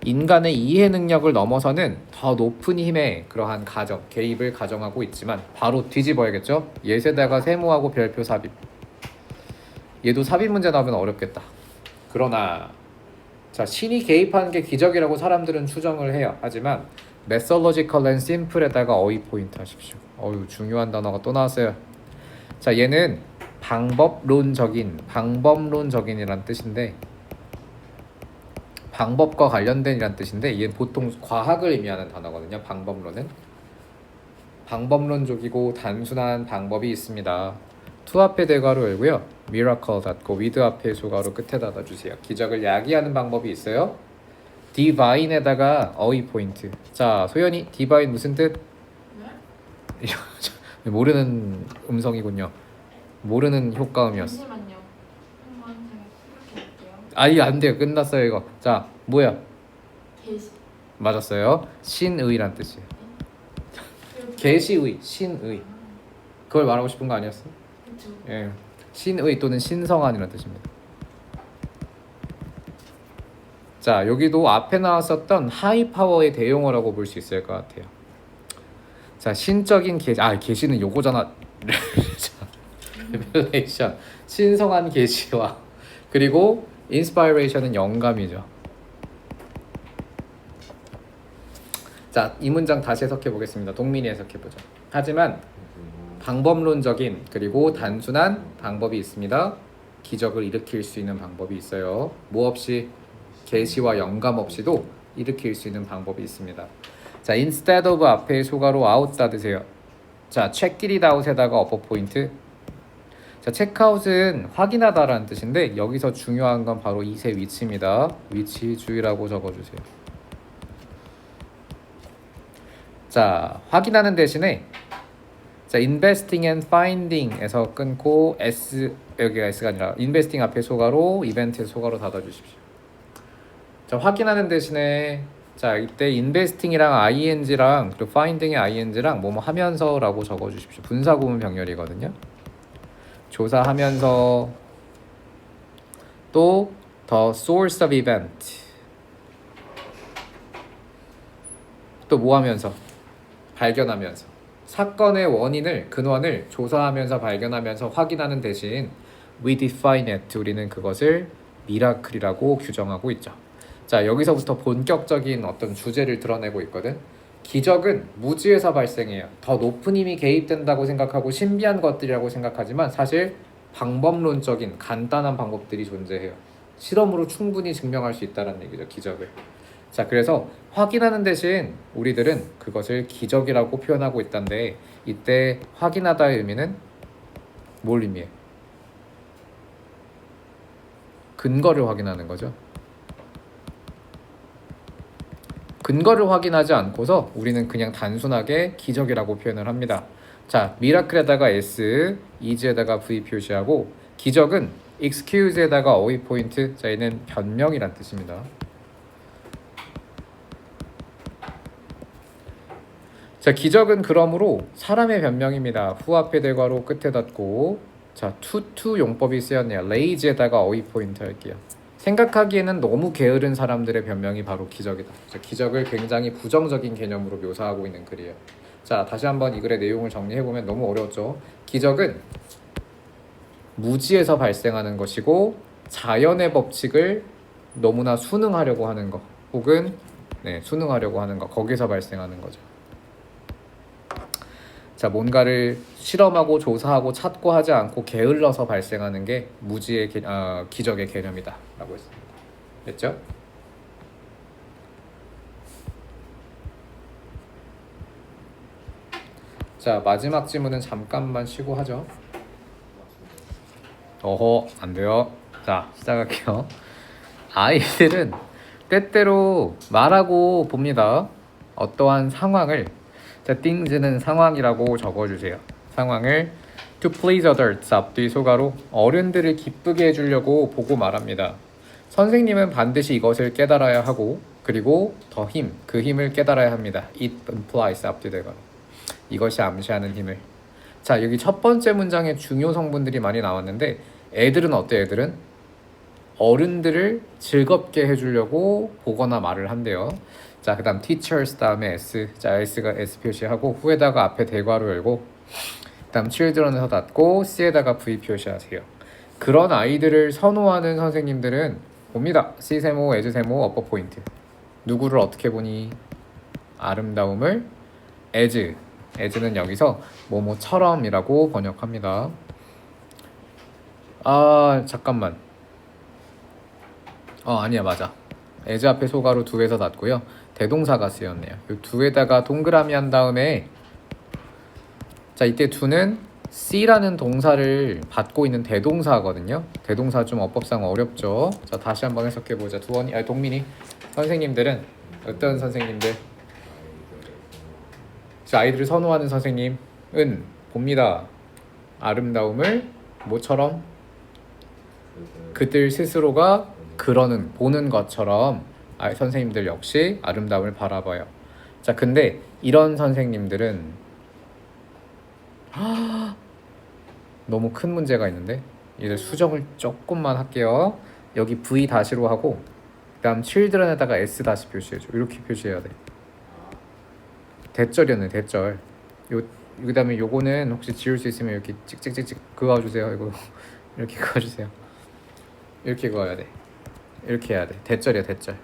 인간의 이해 능력을 넘어서는 더 높은 힘의 그러한 가정, 개입을 가정하고 있지만 바로 뒤집어야겠죠. 예세다가 세모하고 별표 삽입. 얘도 삽입 문제 나오면 어렵겠다. 그러나 자, 신이 개입하는 게 기적이라고 사람들은 추정을 해요. 하지만 methodological and simple에다가 어휘 포인트 하십시오. 어유 중요한 단어가 또 나왔어요. 자, 얘는 방법론적인이란 뜻인데 방법과 관련된이란 뜻인데 얘는 보통 과학을 의미하는 단어거든요. 방법론은 방법론적이고 단순한 방법이 있습니다. to 앞에 대괄호 열고요. miracle 닫고 with 앞에 소괄호 끝에 닫아주세요. 기적을 야기하는 방법이 있어요. divine에다가 어휘 포인트. 자, 소연이 divine 무슨 뜻? 네? 모르는 음성이군요. 모르는 효과음이었어. 잠시만요. 한번 제가 생각해 볼게요. 아니 안 돼요. 끝났어요 이거. 자, 뭐야? 계시. 맞았어요. 신의란 뜻이에요. 계시의, 신의. 그걸 말하고 싶은 거 아니었어? 그렇죠. 예. 신의 또는 신성한이라는 뜻입니다. 자, 여기도 앞에 나왔었던 하이 파워의 대용어라고 볼 수 있을 것 같아요. 자, 신적인 계시, 계시는 요거잖아. 레벨레이션, 신성한 계시와 그리고 인스파이레이션은 영감이죠. 자, 이 문장 다시 해석해 보겠습니다. 동민이 해석해 보죠. 하지만 방법론적인 그리고 단순한 방법이 있습니다. 기적을 일으킬 수 있는 방법이 있어요. 뭐 없이 계시와 영감 없이도 일으킬 수 있는 방법이 있습니다. 자, instead of 앞에 소가로 out 닫으세요. 자, check it out에다가 어퍼 포인트. 자, 체크아웃은 확인하다라는 뜻인데 여기서 중요한 건 바로 이세 위치입니다. 위치 주의라고 적어주세요. 자, 확인하는 대신에 자, investing and finding에서 끊고 s 여기가 s가 아니라 investing 앞에 소가로 이벤트에 소가로 닫아주십시오. 자, 확인하는 대신에 자, 이때 investing이랑 ing랑 그리고 finding의 ing랑 뭐뭐 하면서라고 적어주십시오. 분사구문 병렬이거든요. 조사하면서 또 the source of event 또 뭐 하면서 발견하면서 사건의 원인을 근원을 조사하면서 발견하면서 확인하는 대신 we define it 우리는 그것을 미라클이라고 규정하고 있죠. 자, 여기서부터 본격적인 어떤 주제를 드러내고 있거든. 기적은 무지에서 발생해요. 더 높은 힘이 개입된다고 생각하고 신비한 것들이라고 생각하지만 사실 방법론적인 간단한 방법들이 존재해요. 실험으로 충분히 증명할 수 있다는 얘기죠, 기적을. 자, 그래서 확인하는 대신 우리들은 그것을 기적이라고 표현하고 있다는데 이때 확인하다의 의미는 뭘 의미해? 근거를 확인하는 거죠. 근거를 확인하지 않고서 우리는 그냥 단순하게 기적이라고 표현을 합니다. 자, 미라클에다가 S, is에다가 V 표시하고 기적은 excuse에다가 어휘 포인트. 자, 얘는 변명이란 뜻입니다. 자, 기적은 그러므로 사람의 변명입니다. 후 앞에 대괄호 끝에 닫고 자, to 용법이 쓰였네요. lazy에다가 어휘 포인트 할게요. 생각하기에는 너무 게으른 사람들의 변명이 바로 기적이다. 자, 기적을 굉장히 부정적인 개념으로 묘사하고 있는 글이에요. 자, 다시 한번 이 글의 내용을 정리해보면 너무 어려웠죠. 기적은 무지에서 발생하는 것이고 자연의 법칙을 너무나 순응하려고 하는 것 순응하려고 하는 것 거기서 발생하는 거죠. 자, 뭔가를 실험하고 조사하고 찾고 하지 않고 게을러서 발생하는 게 무지의 기적의 개념이다 라고 했습니다. 됐죠? 자, 마지막 지문은 잠깐만 쉬고 하죠. 어허, 안 돼요. 자, 시작할게요. 아이들은 때때로 말하고 봅니다. 어떠한 상황을, 자, things는 상황이라고 적어주세요. 상황을 to please others 앞뒤 소가로 어른들을 기쁘게 해주려고 보고 말합니다. 선생님은 반드시 이것을 깨달아야 하고 그리고 그 힘을 깨달아야 합니다. It implies 앞뒤 대가로 이것이 암시하는 힘을. 자, 여기 첫 번째 문장에 중요 성분들이 많이 나왔는데 애들은 어때? 애들은 어른들을 즐겁게 해주려고 보거나 말을 한대요. 자, 그 다음 teachers 다음에 s. 자, s가 s 표시하고 후에다가 앞에 대괄호 열고 그 다음 children에서 닫고 c에다가 v 표시하세요. 그런 아이들을 선호하는 선생님들은 봅니다. c 세모, as 세모, 어퍼 포인트. 누구를 어떻게 보니? 아름다움을 as는 여기서 뭐뭐처럼이라고 번역합니다. 아, 잠깐만. 아니야, 맞아. as 앞에 소가로 두에서 닫고요. 대동사가 쓰였네요. 이 두에다가 동그라미 한 다음에 자, 이때 두는 C라는 동사를 받고 있는 대동사거든요. 대동사 좀 어법상 어렵죠. 자, 다시 한번 해석해보자. 동민이 선생님들은 어떤 선생님들? 자, 아이들을 선호하는 선생님은 봅니다. 아름다움을 뭐처럼? 그들 스스로가 보는 것처럼 선생님들 역시 아름다움을 바라봐요. 자, 근데 이런 선생님들은 너무 큰 문제가 있는데 이제 수정을 조금만 할게요. 여기 V 다시로 하고 그 다음 children에다가 S 다시 표시해줘. 이렇게 표시해야 돼. 대절이었네, 대절. 그 다음에 요거는 혹시 지울 수 있으면 이렇게 찍찍찍찍 그어주세요. 이거 이렇게 그어주세요. 이렇게 그어야 돼. 이렇게 해야 돼. 대절이야, 대절.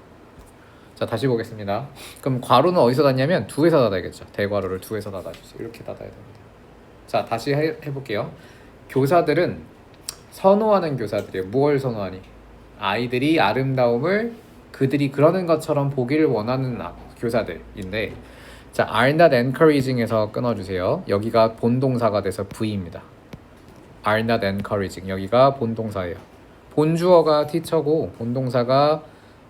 자, 다시 보겠습니다. 그럼 괄호는 어디서 닫냐면 두에서 닫아야겠죠. 대괄호를 두에서 닫아주세요. 이렇게 닫아야 됩니다. 자, 다시 해볼게요. 교사들은 선호하는 교사들이에요. 무엇을 선호하니? 아이들이 아름다움을 그들이 그러는 것처럼 보기를 원하는 교사들인데, 자, are not encouraging에서 끊어주세요. 여기가 본동사가 돼서 V입니다. are not encouraging 여기가 본동사예요. 본주어가 teacher고 본동사가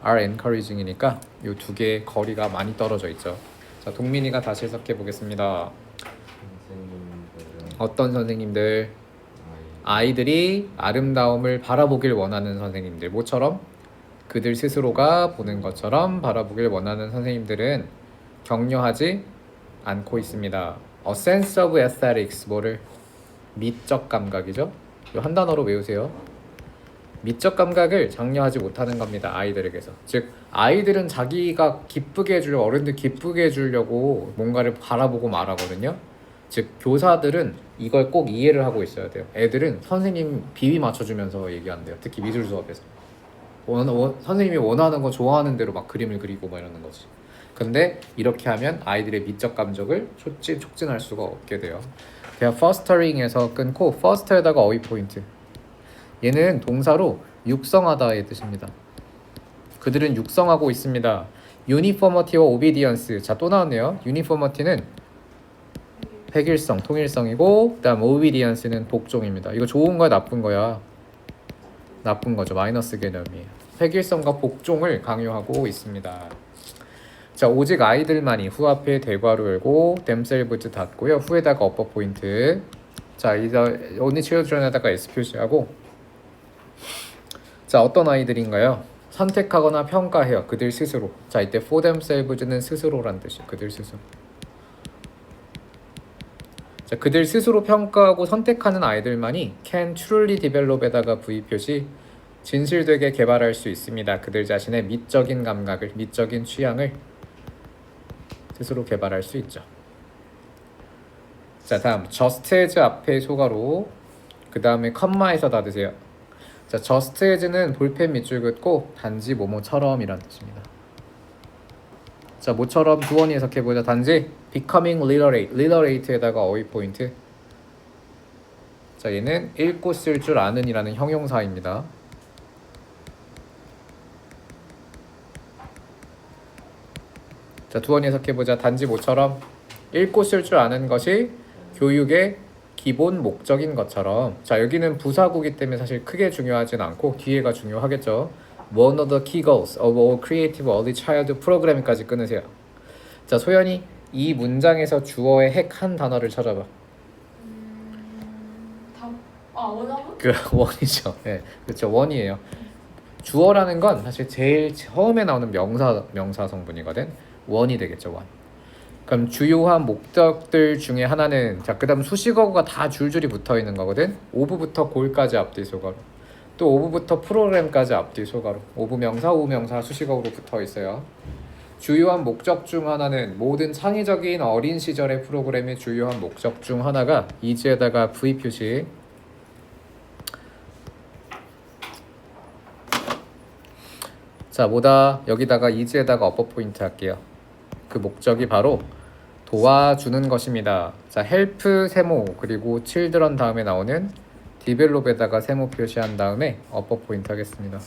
are encouraging이니까 이 두 개의 거리가 많이 떨어져 있죠. 자, 동민이가 다시 해석해 보겠습니다. 선생님들은 어떤 선생님들? 아이들이 아름다움을 바라보길 원하는 선생님들. 뭐처럼? 그들 스스로가 보는 것처럼 바라보길 원하는 선생님들은 격려하지 않고 있습니다. A sense of aesthetics 뭐를? 미적 감각이죠. 이거 한 단어로 외우세요. 미적 감각을 장려하지 못하는 겁니다. 아이들에게서. 즉 아이들은 자기가 기쁘게 해주려고 어른들 기쁘게 해주려고 뭔가를 바라보고 말하거든요. 즉 교사들은 이걸 꼭 이해를 하고 있어야 돼요. 애들은 선생님 비위 맞춰주면서 얘기한대요. 특히 미술 수업에서 선생님이 원하는 거 좋아하는 대로 막 그림을 그리고 막 이러는 거지. 근데 이렇게 하면 아이들의 미적 감정을 촉진할 수가 없게 돼요. 그냥 fostering에서 끊고 foster에다가 어휘 포인트. 얘는 동사로 육성하다의 뜻입니다. 그들은 육성하고 있습니다. uniformity와 obedience. 자, 또 나왔네요. uniformity는 획일성, 통일성이고 그다음 obedience는 복종입니다. 이거 좋은 거야, 나쁜 거야? 나쁜 거죠. 마이너스 개념이에요. 획일성과 복종을 강요하고 있습니다. 자, 오직 아이들만이 후 앞에 대괄호 열고 themselves 닫고요. 후에다가 어퍼 포인트. 자, 이제 only children에다가 S 표시하고 자, 어떤 아이들인가요? 선택하거나 평가해요. 그들 스스로. 자, 이때 for themselves는 스스로란 뜻이에요. 그들 스스로. 자, 그들 스스로 평가하고 선택하는 아이들만이 can truly develop에다가 V 표시 진실되게 개발할 수 있습니다. 그들 자신의 미적인 감각을, 미적인 취향을 스스로 개발할 수 있죠. 자, 다음 just as 앞에 소가로 그 다음에 컴마에서 닫으세요. 자, just as는 볼펜 밑줄 긋고 단지 뭐뭐처럼 이란 뜻입니다. 자, 모처럼 두원이 해석해보자. 단지 becoming literate, literate에다가 어휘 포인트. 자, 얘는 읽고 쓸 줄 아는 이라는 형용사입니다. 자, 두원이 해석해보자. 단지 모처럼 읽고 쓸 줄 아는 것이 교육의 기본 목적인 것처럼. 자, 여기는 부사구기 때문에 사실 크게 중요하진 않고 뒤에가 중요하겠죠. One of the key goals of all creative early child program까지 끊으세요. 자, 소연이 이 문장에서 주어의 핵 한 단어를 찾아봐. 원하면? 그 원이죠. 네, 그렇죠. 원이에요. 주어라는 건 사실 제일 처음에 나오는 명사 성분이거든. 원이 되겠죠. 원. 그럼 주요한 목적들 중에 하나는 자, 그다음 수식어가 다 줄줄이 붙어 있는 거거든. 오브부터 골까지 앞뒤 소가로. 또 오브부터 프로그램까지 앞뒤 소가로. 오브 명사, 오브 명사 수식어로 붙어 있어요. 주요한 목적 중 하나는 모든 창의적인 어린 시절의 프로그램의 주요한 목적 중 하나가 이지에다가 V 표시. 자, 뭐다 여기다가 이지에다가 어퍼 포인트 할게요. 그 목적이 바로 도와주는 것입니다. 자, help 세모 그리고 children 다음에 나오는 develop에다가 세모 표시한 다음에 어퍼 포인트 하겠습니다.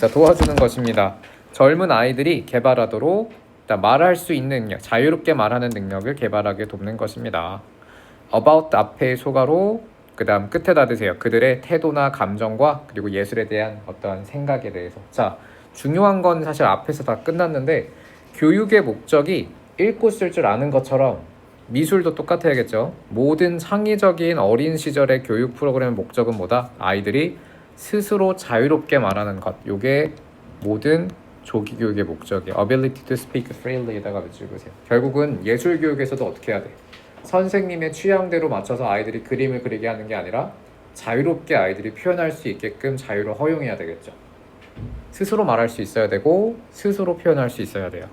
자, 도와주는 것입니다. 젊은 아이들이 개발하도록 말할 수 있는 능력, 자유롭게 말하는 능력을 개발하게 돕는 것입니다. about 앞에 소가로 그 다음 끝에 닫으세요. 그들의 태도나 감정과 그리고 예술에 대한 어떠한 생각에 대해서. 자, 중요한 건 사실 앞에서 다 끝났는데 교육의 목적이 읽고 쓸 줄 아는 것처럼 미술도 똑같아야겠죠. 모든 창의적인 어린 시절의 교육 프로그램의 목적은 뭐다? 아이들이 스스로 자유롭게 말하는 것. 요게 모든 조기 교육의 목적이에요. ability to speak freely에다가 붙여보세요. 결국은 예술 교육에서도 어떻게 해야 돼? 선생님의 취향대로 맞춰서 아이들이 그림을 그리게 하는 게 아니라 자유롭게 아이들이 표현할 수 있게끔 자유를 허용해야 되겠죠. 스스로 말할 수 있어야 되고 스스로 표현할 수 있어야 돼요.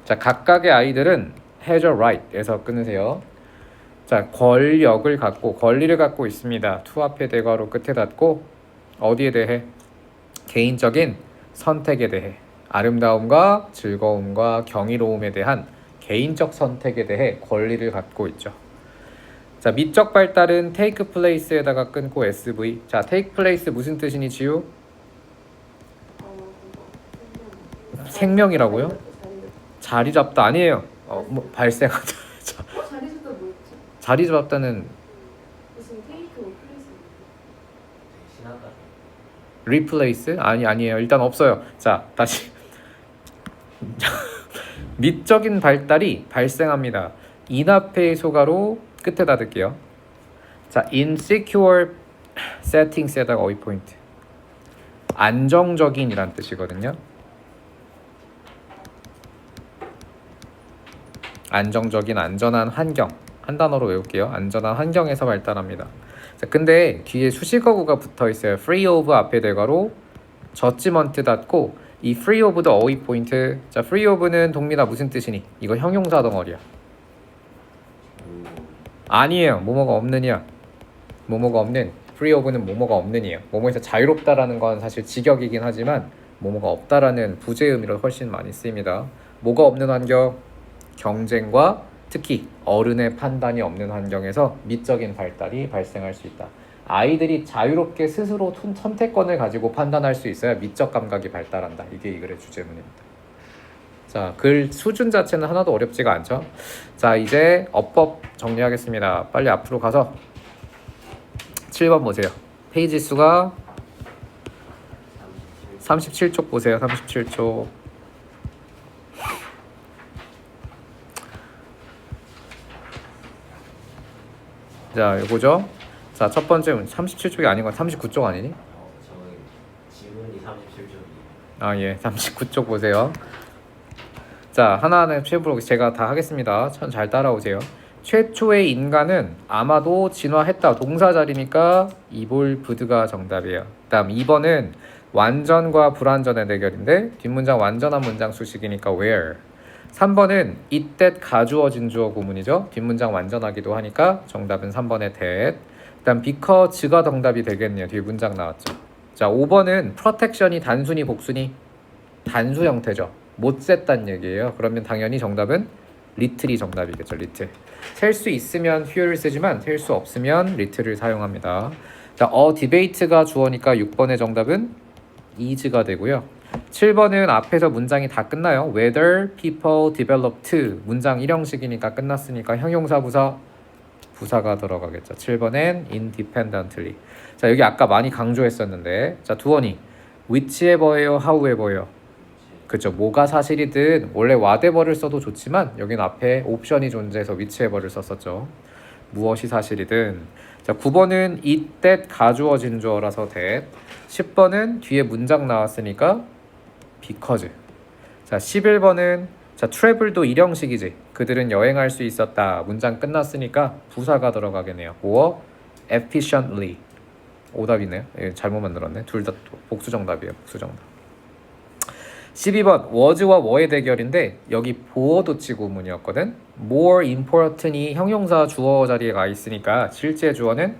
자, 각각의 아이들은 has a right에서 끊으세요. 자, 권리를 갖고 있습니다. to 앞에 대괄호 끝에 닫고 어디에 대해? 개인적인 선택에 대해, 아름다움과 즐거움과 경이로움에 대한 개인적 선택에 대해 권리를 갖고 있죠. 자, 미적 발달은 take place에다가 끊고 SV. 자, take place 무슨 뜻이니 지우? 생명이라고요? 자리 잡다 아니에요. 뭐 발생하다. 자리 잡다 뭐였지? 자리 잡다는 무슨 테이크 플레이스? 신하다. replace? 아니에요. 일단 없어요. 자, 다시. 미적인 발달이 발생합니다. 인앞의 소가로 끝에 닫을게요. 자, insecure settings에다가 어휘 포인트. 안정적인이란 뜻이거든요. 안정적인, 안전한 환경. 한 단어로 외울게요. 안전한 환경에서 발달합니다. 자, 근데 뒤에 수식어구가 붙어 있어요. free of 앞에 대괄호 저지먼트 닫고 이 free of도 어휘 포인트. 자, free of는 동민아 무슨 뜻이니? 이거 형용사 덩어리야. 아니에요. 뭐뭐가 없느냐. 뭐뭐가 없는. free of는 뭐뭐가 없는이에요. 뭐뭐에서 자유롭다라는 건 사실 직역이긴 하지만 뭐뭐가 없다라는 부재 의미로 훨씬 많이 쓰입니다. 뭐가 없는 환경? 경쟁과 특히 어른의 판단이 없는 환경에서 미적인 발달이 발생할 수 있다. 아이들이 자유롭게 스스로 선택권을 가지고 판단할 수 있어야 미적 감각이 발달한다. 이게 이 글의 주제문입니다. 자, 글 수준 자체는 하나도 어렵지가 않죠. 자, 이제 어법 정리하겠습니다. 빨리 앞으로 가서 7번 보세요. 페이지 수가 37쪽 보세요. 37쪽. 자, 이거죠. 자, 첫 번째 37쪽이 아닌 건 39쪽 아니니? 저희 지문이 37쪽이에요. 아, 예. 39쪽 보세요. 자, 하나하나 최부로 제가 다 하겠습니다. 잘 따라오세요. 최초의 인간은 아마도 진화했다. 동사 자리니까 이볼브드가 정답이에요. 다음 2번은 완전과 불완전의 대결인데 뒷문장 완전한 문장 수식이니까 where. 3번은 it that 가주어진 주어 구문이죠. 뒷문장 완전하기도 하니까 정답은 3번의 that. 그다음 because가 정답이 되겠네요. 뒤에 문장 나왔죠. 자, 5번은 protection이 단순히 복순이 단수 형태죠. 못 셌단 얘기예요. 그러면 당연히 정답은 리틀이 정답이겠죠. 리틀. 셀 수 있으면 few를 쓰지만 셀 수 없으면 little을 사용합니다. 자, debate가 주어니까 6번의 정답은 is가 되고요. 7번은 앞에서 문장이 다 끝나요. Whether people developed 문장 1형식이니까 끝났으니까 형용사 부사가 들어가겠죠. 7번엔 independently. 자, 여기 아까 많이 강조했었는데 자, 두원이 whichever예요, however예요. 그쵸. 뭐가 사실이든 원래 whatever를 써도 좋지만 여긴 앞에 옵션이 존재해서 whichever를 썼었죠. 무엇이 사실이든. 자, 9번은 it, that 가주어진 주어라서 that. 10번은 뒤에 문장 나왔으니까 because. 자, 11번은 자, travel도 일형식이지. 그들은 여행할 수 있었다. 문장 끝났으니까 부사가 들어가겠네요. or efficiently. 오답이네요. 예, 잘못 만들었네. 둘 다 복수 정답이에요. 복수 정답. 12번 was와 were의 대결인데 여기 보어도치 구문이었거든. more important이 형용사 주어 자리에 가 있으니까 실제 주어는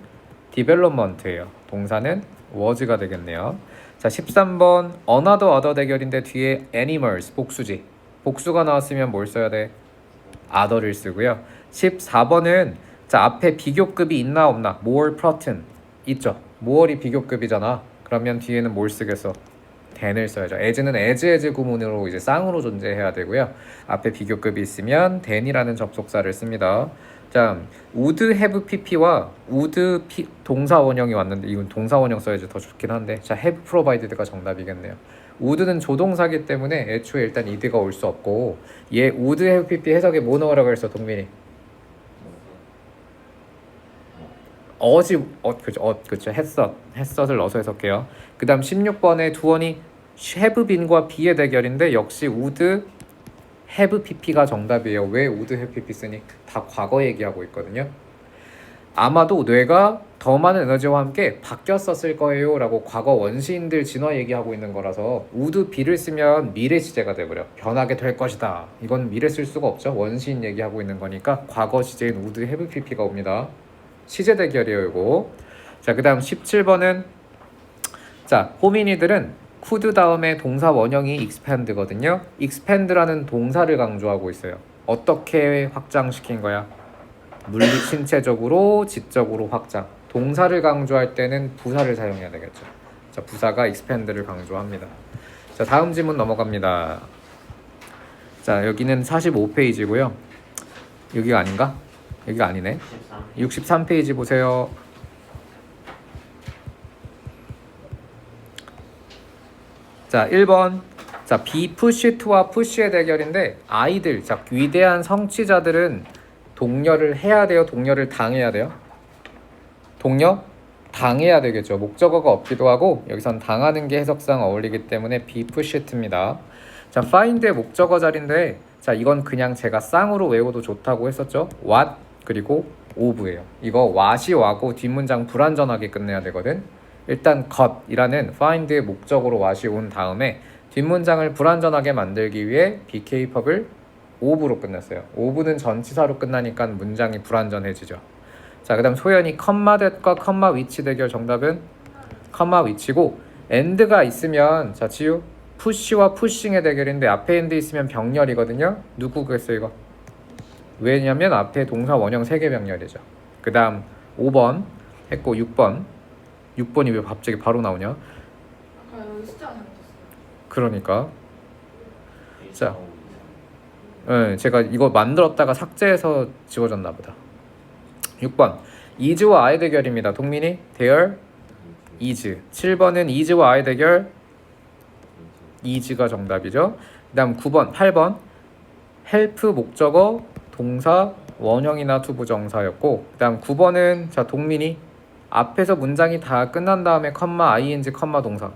development예요. 동사는 was가 되겠네요. 자, 13번 another other 대결인데 뒤에 animals 복수지. 복수가 나왔으면 뭘 써야 돼? other를 쓰고요. 14번은 자, 앞에 비교급이 있나 없나? more important 있죠. more이 비교급이잖아. 그러면 뒤에는 뭘 쓰겠어? than을 써야죠. as는 as 구문으로 이제 쌍으로 존재해야 되고요. 앞에 비교급이 있으면 than이라는 접속사를 씁니다. 자, would have pp와 would 동사 원형이 왔는데 이건 동사 원형 써야지 더 좋긴 한데 자, have provided가 정답이겠네요. would는 조동사기 때문에 애초에 일단 id가 올 수 없고 얘 would have pp 해석에 뭐 넣으라고 했어, 동민이? 그쵸. 했었을 넣어서 해석해요. 그 다음 16번에 두원이 have been과 be의 대결인데 역시 would have pp가 정답이에요. 왜 would have pp 쓰니? 다 과거 얘기하고 있거든요. 아마도 뇌가 더 많은 에너지와 함께 바뀌었었을 거예요 라고 과거 원시인들 진화 얘기하고 있는 거라서 would be를 쓰면 미래 시제가 돼버려. 변하게 될 것이다. 이건 미래 쓸 수가 없죠. 원시인 얘기하고 있는 거니까 과거 시제인 would have pp가 옵니다. 시제 대결이에요 이거. 자, 그 다음 17번은 자, 호미니들은 could 다음에 동사 원형이 expand거든요. expand라는 동사를 강조하고 있어요. 어떻게 확장시킨 거야? 물리 신체적으로 지적으로 확장. 동사를 강조할 때는 부사를 사용해야 되겠죠. 자, 부사가 expand를 강조합니다. 자, 다음 지문 넘어갑니다. 자, 여기는 45페이지고요. 여기가 아닌가? 여기가 아니네. 63페이지 보세요. 자, 1번. 자, be pushed와 push의 대결인데 아이들, 자, 위대한 성취자들은 동료를 해야 돼요? 동료를 당해야 돼요? 동료? 당해야 되겠죠. 목적어가 없기도 하고 여기선 당하는 게 해석상 어울리기 때문에 be pushed입니다. 자, find의 목적어 자리인데 자, 이건 그냥 제가 쌍으로 외워도 좋다고 했었죠. what 그리고 of예요. 이거 what이 와고 뒷문장 불완전하게 끝내야 되거든. 일단 got이라는 find의 목적으로 what이 온 다음에 뒷문장을 불완전하게 만들기 위해 be capable을 of로 끝냈어요. of는 전치사로 끝나니까 문장이 불완전해지죠. 자, 그 다음 소연이 comma that과 comma which 대결 정답은 comma which고 and가 있으면 자, 지우 push와 pushing의 대결인데 앞에 and 있으면 병렬이거든요. 누구겠어요 이거? 왜냐면 앞에 동사 원형 3개 병렬이죠. 그 다음 5번 했고 6번이 왜 갑자기 바로 나오냐? 아까 여기 숫자가 잘못됐어요. 그러니까 자, 네, 제가 이거 만들었다가 삭제해서 지워졌나 보다. 6번 is와 I 대결입니다. 동민이 there is. 7번은 is와 I 대결 is가 정답이죠. 그 다음 9번 8번 help 목적어 동사 원형이나 투부정사였고 그 다음 9번은 자, 동민이 앞에서 문장이 다 끝난 다음에 컴마 ing 컴마 동사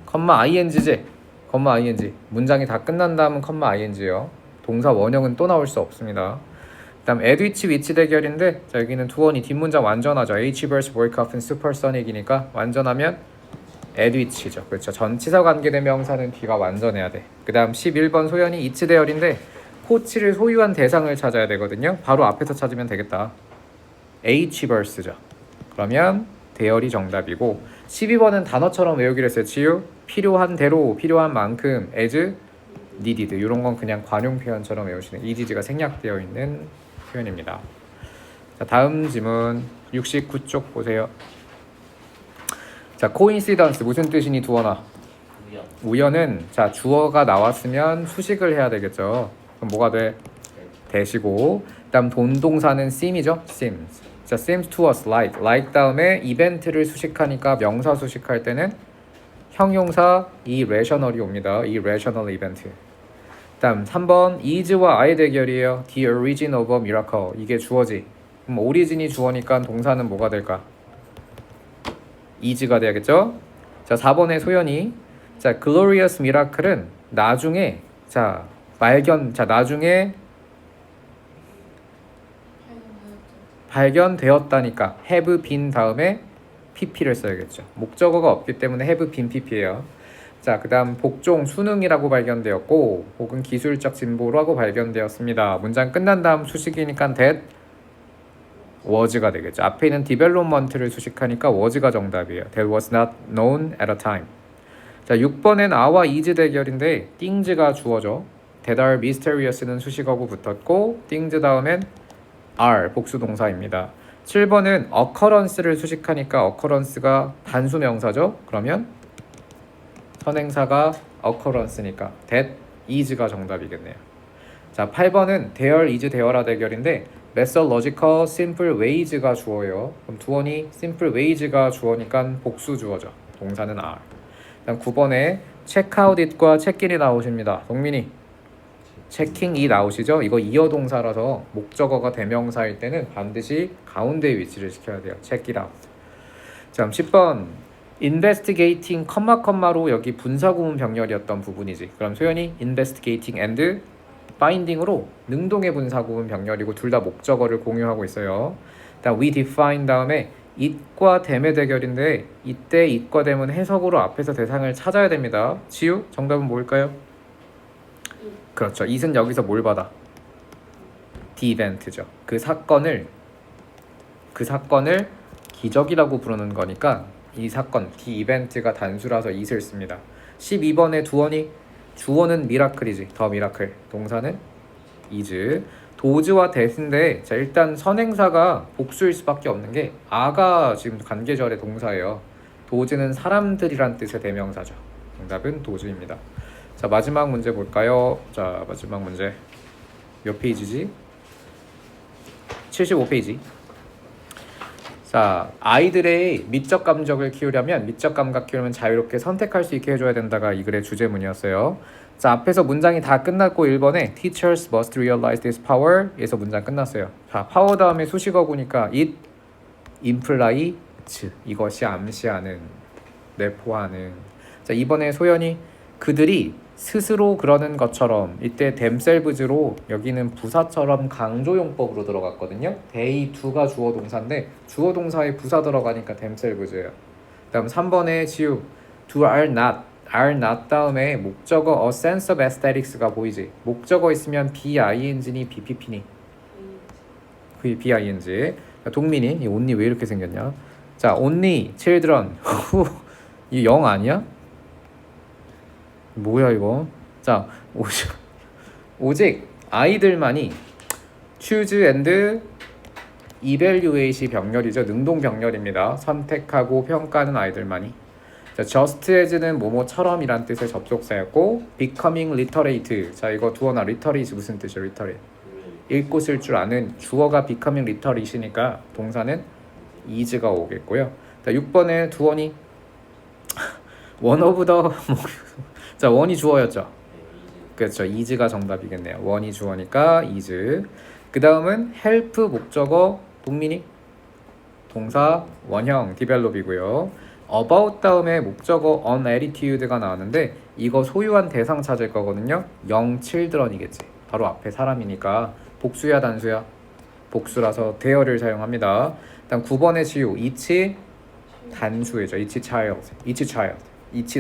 컴마 ing지 컴마 ing 문장이 다 끝난 다음은 컴마 ing예요. 동사 원형은 또 나올 수 없습니다. 그 다음 at which 대결인데 자, 여기는 두원이 뒷문장 완전하죠. H vs Boykoff은 supersonic이니까 완전하면 at which죠. 그렇죠. 전치사 관계대명사는 뒤가 완전해야 돼. 그 다음 11번 소연이 it 대열인데 코치를 소유한 대상을 찾아야 되거든요. 바로 앞에서 찾으면 되겠다. H verse죠. 그러면 대열이 정답이고 12번은 단어처럼 외우기로 했어요. 치유 필요한 대로 필요한 만큼 as needed 이런 건 그냥 관용 표현처럼 외우시는 ed가 생략되어 있는 표현입니다. 자, 다음 지문 69쪽 보세요. 자, coincidence 무슨 뜻이니 두어나? 우연. 우연은 자 주어가 나왔으면 수식을 해야 되겠죠. 그럼 뭐가 돼? 대시고 그다음 돈동사는 seem이죠. seems. 자, seems to us like 다음에 이벤트를 수식하니까 명사 수식할 때는 형용사 irrational이 옵니다. irrational 이벤트. 다음 3번 is와 I 대결이에요. The origin of a miracle. 이게 주어지. 그럼 오리진이 주어니까 동사는 뭐가 될까? is가 돼야겠죠? 자, 4번의 소연이 자, glorious miracle은 나중에 자, 나중에 발견되었다니까 have been 다음에 pp를 써야겠죠. 목적어가 없기 때문에 have been pp예요. 자, 그다음 복종 수능이라고 발견되었고 혹은 기술적 진보라고 발견되었습니다. 문장 끝난 다음 수식이니까 that was가 되겠죠. 앞에 있는 development를 수식하니까 was가 정답이에요. That was not known at a time. 자, 6번엔 a와 is 대결인데 things가 주어죠. That are mysterious는 수식어구 붙었고 things 다음엔 are 복수 동사입니다. 7번은 occurrence를 수식하니까 occurrence가 단수 명사죠. 그러면 선행사가 occurrence니까 that is가 정답이겠네요. 자, 8번은 there is there라 대결인데 methodological simple ways가 주어예요. 그럼 두어니 simple ways가 주어니까 복수 주어죠. 동사는 are. 그다음 9번에 check out it과 check in이 나오십니다. 동민이 체킹이 나오시죠? 이거 이어 동사라서 목적어가 대명사일 때는 반드시 가운데에 위치를 시켜야 돼요. check it out. 자, 10번 investigating 컴마로 여기 분사구문 병렬이었던 부분이지. 그럼 소연이 investigating and finding으로 능동의 분사구문 병렬이고 둘 다 목적어를 공유하고 있어요. 다음 we define 다음에 it과 them의 대결인데 이때 it과 them은 해석으로 앞에서 대상을 찾아야 됩니다. 지우 정답은 뭘까요? 그렇죠. it은 여기서 뭘 받아? the event죠. 그 사건을 기적이라고 부르는 거니까 이 사건 the event가 단수라서 it을 씁니다. 12번의 주어는 미라클이지. 더 미라클. 동사는 is. 도즈와 that인데 자, 일단 선행사가 복수일 수밖에 없는 게 아가 지금 관계절의 동사예요. 도즈는 사람들이란 뜻의 대명사죠. 정답은 도즈입니다. 자, 마지막 문제 볼까요? 자, 마지막 문제 몇 페이지지? 75페이지. 자, 아이들의 미적 감각을 키우려면 자유롭게 선택할 수 있게 해줘야 된다가 이 글의 주제문이었어요. 자, 앞에서 문장이 다 끝났고 1번에 Teachers must realize this power 에서 문장 끝났어요. 자, 파워 다음에 수식어구니까 it implies 이것이 암시하는 내포하는. 자, 이번에 소연이 그들이 스스로 그러는 것처럼 이때 themselves로 여기는 부사처럼 강조용법으로 들어갔거든요. they do가 주어 동사인데 주어 동사에 부사 들어가니까 themselves예요. 다음 3번에 지우 do are not 다음에 목적어 a sense of aesthetics가 보이지. 목적어 있으면 BING니 BPP니? BING. 동민이 이 only 왜 이렇게 생겼냐? 자, only children 이 영 아니야? 뭐야 이거? 자, 오직 아이들만이 choose and evaluate이 병렬이죠. 능동 병렬입니다. 선택하고 평가하는 아이들만이. 자, just as는 뭐뭐처럼 이란 뜻의 접속사였고 becoming literate. 자, 이거 두어나 literate 무슨 뜻이야? literate. 읽고 쓸 줄 아는 주어가 becoming literate이니까 동사는 is가 오겠고요. 자, 6번에 두어니 one of the 자, 원이 주어였죠. 그렇죠. is가 정답이겠네요. 원이 주어니까 is. 그 다음은 help 목적어 동민이 동사 원형 develop이고요. about 다음에 목적어 on attitude가 나왔는데 이거 소유한 대상 찾을 거거든요. young children이겠지. 바로 앞에 사람이니까 복수야 단수야? 복수라서 there를 사용합니다. 다음 9번의 지우 each 단수이죠. each child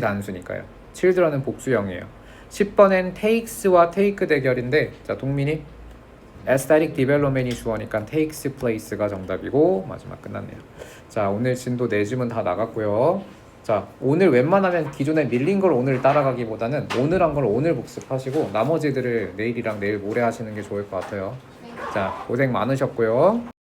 단수니까요. children은 복수형이에요. 10번엔 takes와 take 대결인데 자, 동민이 aesthetic development이 주어니까 takes place가 정답이고 마지막 끝났네요. 자, 오늘 진도 4지문 다 나갔고요. 자, 오늘 웬만하면 기존에 밀린 걸 오늘 따라가기보다는 오늘 한 걸 오늘 복습하시고 나머지들을 내일이랑 내일 모레 하시는 게 좋을 것 같아요. 자, 고생 많으셨고요.